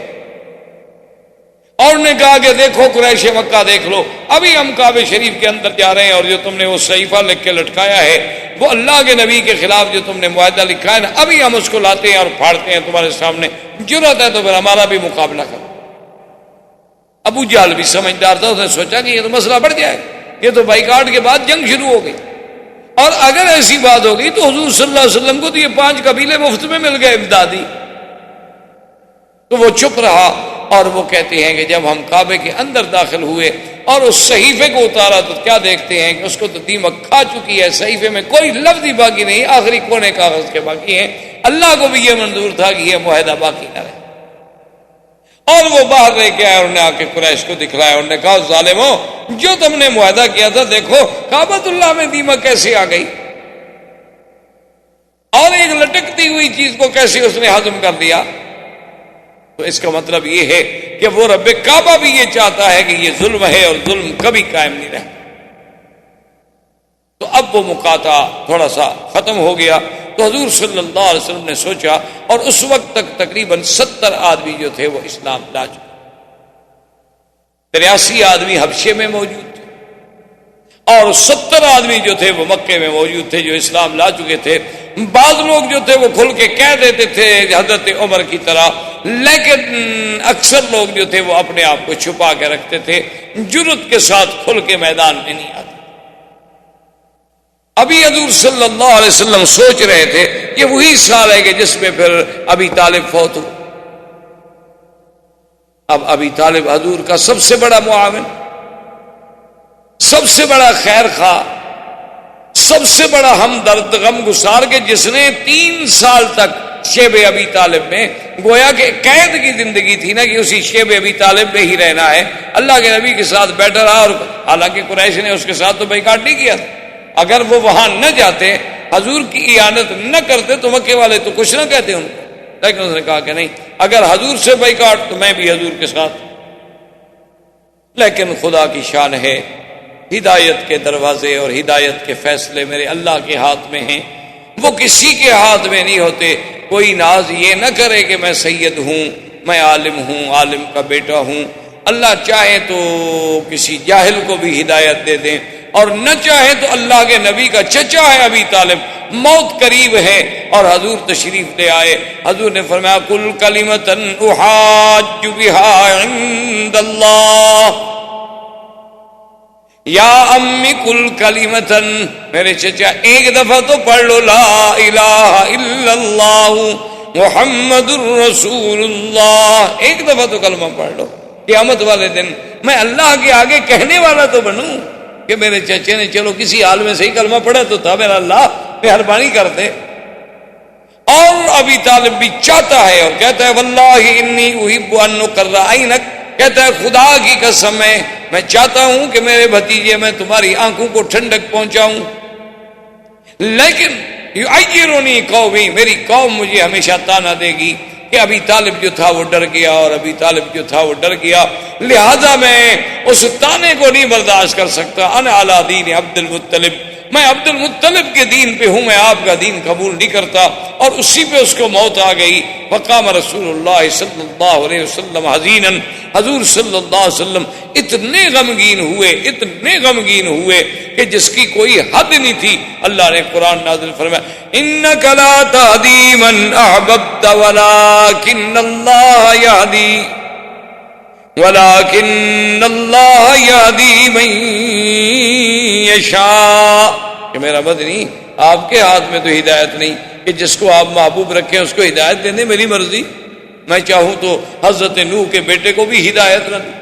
اور نے کہا کہ دیکھو قریش مکہ دیکھ لو، ابھی ہم کعبہ شریف کے اندر جا رہے ہیں اور جو تم نے وہ صحیفہ لکھ کے لٹکایا ہے، وہ اللہ کے نبی کے خلاف جو تم نے معاہدہ لکھا ہے نا، ابھی ہم اس کو لاتے ہیں اور پھاڑتے ہیں تمہارے سامنے، جرأت ہے تو پھر ہمارا بھی مقابلہ کرو۔ ابو جہل بھی سمجھدار تھا، اس نے سوچا کہ یہ تو مسئلہ بڑھ جائے، یہ تو بائیکاٹ کے بعد جنگ شروع ہو گئی، اور اگر ایسی بات ہو گئی تو حضور صلی اللہ علیہ وسلم کو تو یہ 5 قبیلے مفت میں مل گئے امدادی۔ تو وہ چپ رہا، اور وہ کہتے ہیں کہ جب ہم کعبے کے اندر داخل ہوئے اور اس صحیفے کو اتارا تو کیا دیکھتے ہیں کہ اس کو تو دیمک کھا چکی ہے، صحیفے میں کوئی لفظ ہی باقی نہیں، آخری کونے کاغذ کے باقی ہیں۔ اللہ کو بھی یہ منظور تھا کہ یہ معاہدہ باقی نہ رہے، اور وہ باہر لے کے آئے، انہوں نے آ کے قریش کو دکھلایا، انہوں نے کہا ظالموں، جو تم نے معاہدہ کیا تھا دیکھو کعبۃ اللہ میں دیمک کیسے آ گئی، اور ایک لٹکتی ہوئی چیز کو کیسے اس نے ہضم کر دیا۔ تو اس کا مطلب یہ ہے کہ وہ رب کعبہ بھی یہ چاہتا ہے کہ یہ ظلم ہے اور ظلم کبھی قائم نہیں رہتا۔ تو اب وہ مقاطعہ تھوڑا سا ختم ہو گیا، تو حضور صلی اللہ علیہ وسلم نے سوچا، اور اس وقت تک تقریباً 70 آدمی جو تھے وہ اسلام لا چکے، 83 آدمی حبشے میں موجود تھے، اور 70 آدمی جو تھے وہ مکے میں موجود تھے جو اسلام لا چکے تھے. بعض لوگ جو تھے وہ کھل کے کہہ دیتے تھے حضرت عمر کی طرح، لیکن اکثر لوگ جو تھے وہ اپنے آپ کو چھپا کے رکھتے تھے، جرأت کے ساتھ کھل کے میدان میں نہیں آتے. ابھی حضور صلی اللہ علیہ وسلم سوچ رہے تھے کہ وہی سال ہے کہ جس میں پھر ابی طالب فوت ہو. اب ابی طالب حضور کا سب سے بڑا معاون، سب سے بڑا خیر خواہ، سب سے بڑا ہمدرد غم گسار کے جس نے 3 سال تک شیب ابی طالب میں گویا کہ قید کی زندگی تھی نا کہ اسی شیب ابی طالب میں ہی رہنا ہے، اللہ کے نبی کے ساتھ بیٹھا رہا. اور حالانکہ قریش نے اس کے ساتھ تو بیعت نہیں کیا تھا. اگر وہ وہاں نہ جاتے، حضور کی اعانت نہ کرتے تو مکے والے تو کچھ نہ کہتے ان کو. لیکن اس نے کہا کہ نہیں، اگر حضور سے بیعت تو میں بھی حضور کے ساتھ. لیکن خدا کی شان ہے، ہدایت کے دروازے اور ہدایت کے فیصلے میرے اللہ کے ہاتھ میں ہیں، وہ کسی کے ہاتھ میں نہیں ہوتے. کوئی ناز یہ نہ کرے کہ میں سید ہوں، میں عالم ہوں، عالم کا بیٹا ہوں. اللہ چاہے تو کسی جاہل کو بھی ہدایت دے دیں، اور نہ چاہے تو اللہ کے نبی کا چچا ہے ابی طالب، موت قریب ہے اور حضور تشریف لے آئے. حضور نے فرمایا کل کلمۃ احاج بہا عند اللہ یا امی کل کلمۃ، میرے چچا ایک دفعہ تو پڑھ لو لا الہ الا اللہ محمد الرسول اللہ. ایک دفعہ تو کلمہ پڑھ لو. قیامت والے دن میں اللہ کے آگے کہنے والا تو بنوں کہ میرے چچے نے چلو کسی حال میں صحیح کلمہ پڑھا تو تھا، میرا اللہ مہربانی کرتے. اور ابی طالب بھی چاہتا ہے اور کہتا ہے واللہ انی احب ان اقر عینک، کہتا ہے خدا کی قسم ہے میں چاہتا ہوں کہ میرے بھتیجے میں تمہاری آنکھوں کو ٹھنڈک پہنچاؤں، لیکن یعیرنی قومی، میری قوم مجھے ہمیشہ تانا دے گی کہ ابی طالب جو تھا وہ ڈر گیا اور ابی طالب جو تھا وہ ڈر گیا، لہذا میں اس تانے کو نہیں برداشت کر سکتا. انا علی دین عبد المطلب، میں عبد المطلب کے دین پہ ہوں، میں آپ کا دین قبول نہیں کرتا. اور اسی پہ اس کو موت آ گئی. فقام رسول اللہ صلی اللہ علیہ وسلم حزینا، حضور صلی اللہ علیہ وسلم اتنے غمگین ہوئے کہ جس کی کوئی حد نہیں تھی. اللہ نے قرآن نازل فرمایا انک لا تہدی من احببت ولکن اللہ یہدی من یشاء، کہ میرا مدنی آپ کے ہاتھ میں تو ہدایت نہیں کہ جس کو آپ محبوب رکھیں اس کو ہدایت دینے میری مرضی. میں چاہوں تو حضرت نوح کے بیٹے کو بھی ہدایت نہ دوں،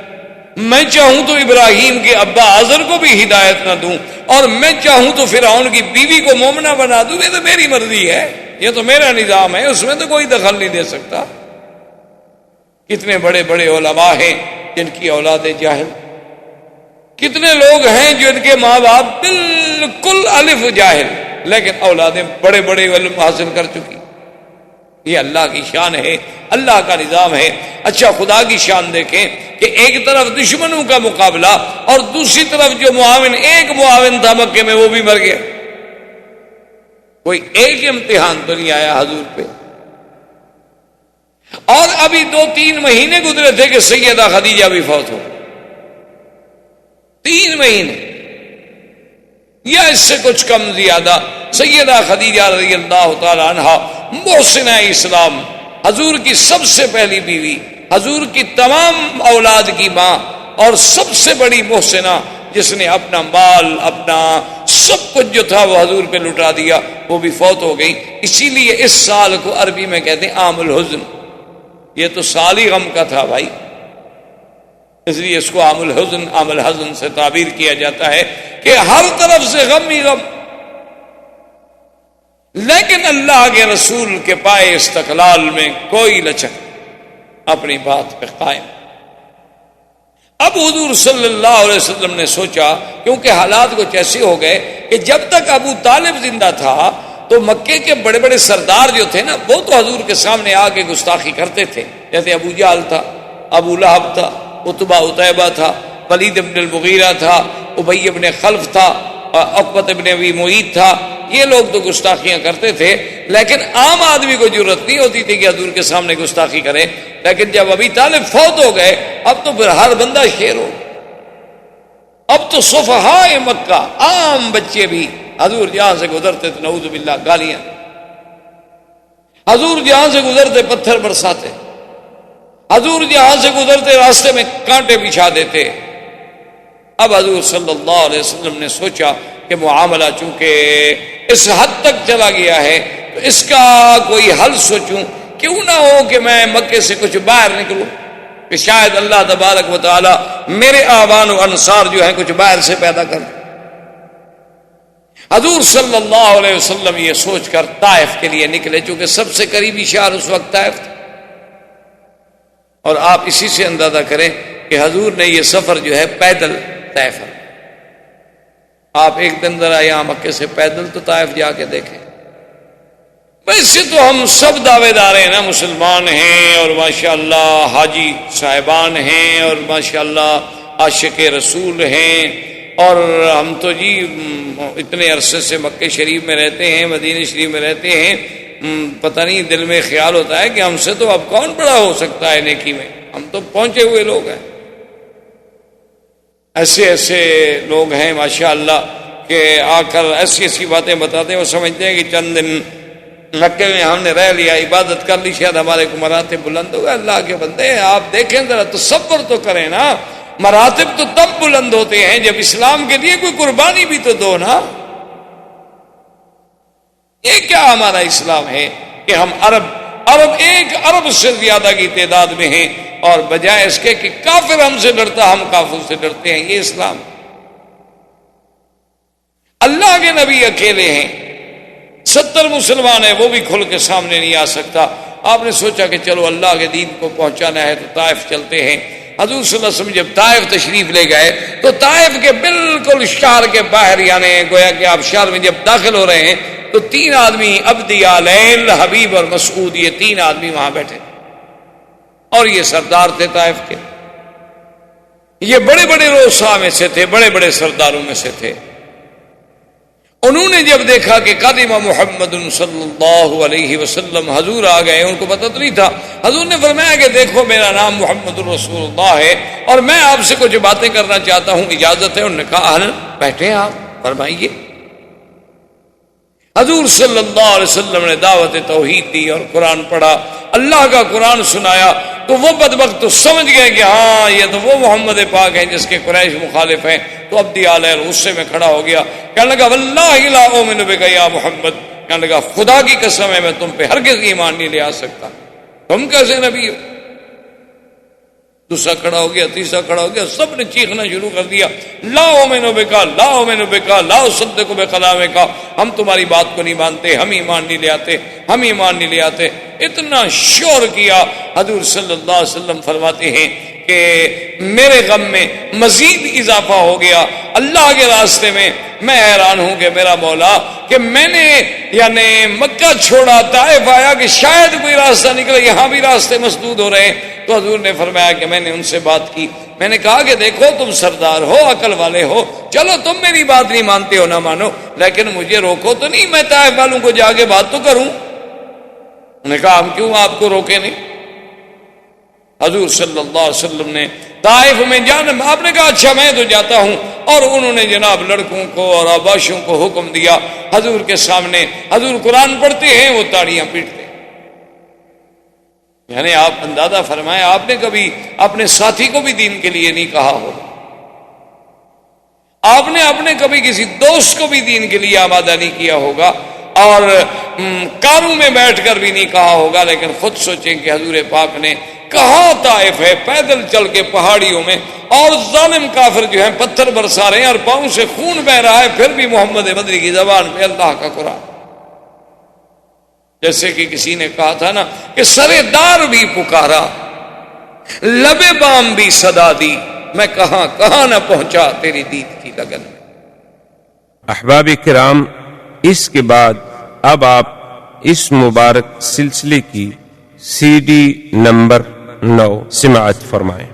میں چاہوں تو ابراہیم کے ابا آزر کو بھی ہدایت نہ دوں، اور میں چاہوں تو فرعون کی بیوی کو مومنہ بنا دوں. یہ تو میری مرضی ہے، یہ تو میرا نظام ہے، اس میں تو کوئی دخل نہیں دے سکتا. کتنے بڑے بڑے علماء ہیں جن کی اولاد جاہل، کتنے لوگ ہیں جو ان کے ماں باپ بالکل الف جاہل لیکن اولادیں بڑے بڑے علم حاصل کر چکی. یہ اللہ کی شان ہے، اللہ کا نظام ہے. اچھا خدا کی شان دیکھیں کہ ایک طرف دشمنوں کا مقابلہ اور دوسری طرف جو معاون، ایک معاون تھا مکے میں وہ بھی مر گیا. کوئی ایک امتحان تو نہیں آیا حضور پہ. اور ابھی 2-3 مہینے گزرے تھے کہ سیدہ خدیجہ بھی فوت ہو. 3 مہینے یا اس سے کچھ کم زیادہ. سیدہ خدیجہ رضی اللہ تعالی عنہا محسنہ اسلام، حضور کی سب سے پہلی بیوی، حضور کی تمام اولاد کی ماں اور سب سے بڑی محسنہ، جس نے اپنا مال، اپنا سب کچھ جو تھا وہ حضور پہ لٹا دیا، وہ بھی فوت ہو گئی. اسی لیے اس سال کو عربی میں کہتے ہیں عام الحزن. یہ تو سال ہی غم کا تھا بھائی، اس لیے اس کو عام الحزن، عام الحزن سے تعبیر کیا جاتا ہے کہ ہر طرف سے غم ہی غم. لیکن اللہ کے رسول کے پائے استقلال میں کوئی لچک، اپنی بات پہ قائم. اب حضور صلی اللہ علیہ وسلم نے سوچا، کیونکہ حالات کچھ ایسے ہو گئے کہ جب تک ابو طالب زندہ تھا تو مکے کے بڑے بڑے سردار جو تھے نا، وہ تو حضور کے سامنے آ کے گستاخی کرتے تھے. جیسے ابو جہل تھا، ابو لہب تھا، عتبہ عتیبہ تھا، ولید بن المغیرہ تھا، ابی بن خلف تھا، عقبۃ بن ابی معیط تھا. یہ لوگ تو گستاخیاں کرتے تھے، لیکن عام آدمی کو ضرورت نہیں ہوتی تھی کہ حضور کے سامنے گستاخی کرے. لیکن جب ابی طالب فوت ہو گئے، اب تو پھر ہر بندہ شیر ہو. اب تو صفحائے مکہ عام بچے بھی حضور جہاں سے گزرتے تو نعوذ باللہ گالیاں، حضور جہاں سے گزرتے پتھر برساتے، حضور جہاں سے گزرتے راستے میں کانٹے بچھا دیتے۔ اب حضور صلی اللہ علیہ وسلم نے سوچا کہ معاملہ چونکہ اس حد تک چلا گیا ہے تو اس کا کوئی حل سوچوں، کیوں نہ ہو کہ میں مکے سے کچھ باہر نکلوں، کہ شاید اللہ تبارک و تعالی میرے آبان و انصار جو ہیں کچھ باہر سے پیدا کر۔ حضور صلی اللہ علیہ وسلم یہ سوچ کر طائف کے لیے نکلے، چونکہ سب سے قریبی شہر اس وقت طائف تھا، اور آپ اسی سے اندازہ کریں کہ حضور نے یہ سفر جو ہے پیدل طے فرمایا۔ آپ ایک دن ذرا یہاں مکے سے پیدل تو طائف جا کے دیکھیں۔ ویسے تو ہم سب دعوے دار ہیں نا، مسلمان ہیں اور ماشاءاللہ حاجی صاحبان ہیں اور ماشاءاللہ عاشق رسول ہیں، اور ہم تو جی اتنے عرصے سے مکے شریف میں رہتے ہیں، مدینہ شریف میں رہتے ہیں، پتہ نہیں دل میں خیال ہوتا ہے کہ ہم سے تو اب کون بڑا ہو سکتا ہے نیکی میں، ہم تو پہنچے ہوئے لوگ ہیں۔ ایسے ایسے لوگ ہیں ماشاءاللہ کہ آ کر ایسی ایسی باتیں بتاتے ہیں، وہ سمجھتے ہیں کہ چند دن مکے میں ہم نے رہ لیا، عبادت کر لی، شاید ہمارے کو مراتب بلند ہو گئے۔ اللہ کے بندے آپ دیکھیں ذرا، تصور تو کریں نا، مراتب تو تب بلند ہوتے ہیں جب اسلام کے لیے کوئی قربانی بھی تو دو نا۔ یہ کیا ہمارا اسلام ہے کہ ہم عرب 1 ارب سے زیادہ کی تعداد میں ہیں، اور بجائے اس کے کہ کافر ہم سے ڈرتا ہم کافر سے ڈرتے ہیں۔ یہ اسلام، اللہ کے نبی اکیلے ہیں، 70 مسلمان ہیں، وہ بھی کھل کے سامنے نہیں آ سکتا۔ آپ نے سوچا کہ چلو اللہ کے دین کو پہنچانا ہے تو طائف چلتے ہیں۔ حضور صلی اللہ علیہ وسلم جب طائف تشریف لے گئے تو طائف کے بالکل شہر کے باہر، یعنی گویا کہ آپ شہر میں جب داخل ہو رہے ہیں تو 3 آدمی، عبدی، علیل، حبیب اور مسعود، یہ 3 آدمی وہاں بیٹھے، اور یہ سردار تھے طائف کے، یہ بڑے بڑے روسا میں سے تھے، بڑے بڑے سرداروں میں سے تھے۔ انہوں نے جب دیکھا کہ قادم محمد صلی اللہ علیہ وسلم، حضور آ گئے، ان کو پتہ تو نہیں تھا، حضور نے فرمایا کہ دیکھو میرا نام محمد رسول اللہ ہے اور میں آپ سے کچھ باتیں کرنا چاہتا ہوں، اجازت ہے؟ انہوں نے کہا بیٹھیں آپ، فرمائیے۔ حضور صلی اللہ علیہ وسلم نے دعوت توحید دی اور قرآن پڑھا، اللہ کا قرآن سنایا، تو وہ بدبخت تو سمجھ گئے کہ ہاں یہ تو وہ محمد پاک ہیں جس کے قریش مخالف ہیں۔ تو عبدی علیہ غصے میں کھڑا ہو گیا، کہنے لگا واللہ لا اؤمن بک یا محمد، کہنے لگا خدا کی قسم ہے میں تم پہ ہرگز ایمان نہیں لے آ سکتا، تم کیسے نبی ہو؟ دوسرا کھڑا ہو گیا، تیسرا کھڑا ہو گیا، سب نے چیخنا شروع کر دیا، لا اؤمن بک لا اؤمن بک لا اصدق بکلامک، ہم تمہاری بات کو نہیں مانتے، ہم ایمان نہیں لے آتے، ہم ایمان نہیں لے آتے۔ اتنا شور کیا۔ حضور صلی اللہ علیہ وسلم فرماتے ہیں کہ میرے غم میں مزید اضافہ ہو گیا اللہ کے راستے میں۔ میں حیران ہوں کہ میرا مولا کہ میں نے یعنی مکہ چھوڑا، طائف آیا کہ شاید کوئی راستہ نکلے، یہاں بھی راستے مسدود ہو رہے ہیں۔ تو حضور نے فرمایا کہ میں نے ان سے بات کی، میں نے کہا کہ دیکھو تم سردار ہو، عقل والے ہو، چلو تم میری بات نہیں مانتے ہو نہ مانو، لیکن مجھے روکو تو نہیں، میں طائف والوں کو جا کے بات تو کروں۔ انہوں نے کہا ہم کیوں آپ کو روکے نہیں؟ حضور صلی اللہ علیہ وسلم نے طائف میں جان، آپ نے کہا اچھا میں تو جاتا ہوں، اور انہوں نے جناب لڑکوں کو اور آباشوں کو حکم دیا حضور کے سامنے، حضور قرآن پڑھتے ہیں وہ تاڑیاں پیٹتے ہیں۔ یعنی آپ اندازہ فرمائیں، آپ نے کبھی اپنے ساتھی کو بھی دین کے لیے نہیں کہا ہو، آپ نے اپنے کبھی کسی دوست کو بھی دین کے لیے آمادہ نہیں کیا ہوگا، اور کاروں میں بیٹھ کر بھی نہیں کہا ہوگا، لیکن خود سوچیں کہ حضور پاک نے کہاں طائف ہے، پیدل چل کے پہاڑیوں میں، اور ظالم کافر جو ہیں پتھر برسا رہے ہیں اور پاؤں سے خون بہ رہا ہے، پھر بھی محمد مدنی کی زبان پہ اللہ کا قرآن۔ جیسے کہ کسی نے کہا تھا نا کہ سرے دار بھی پکارا، لبے بام بھی صدا دی، میں کہاں کہاں نہ پہنچا تیری دید کی لگن میں۔ احباب کرام، اس کے بعد اب آپ اس مبارک سلسلے کی CD نمبر 9 سماعت فرمائیں۔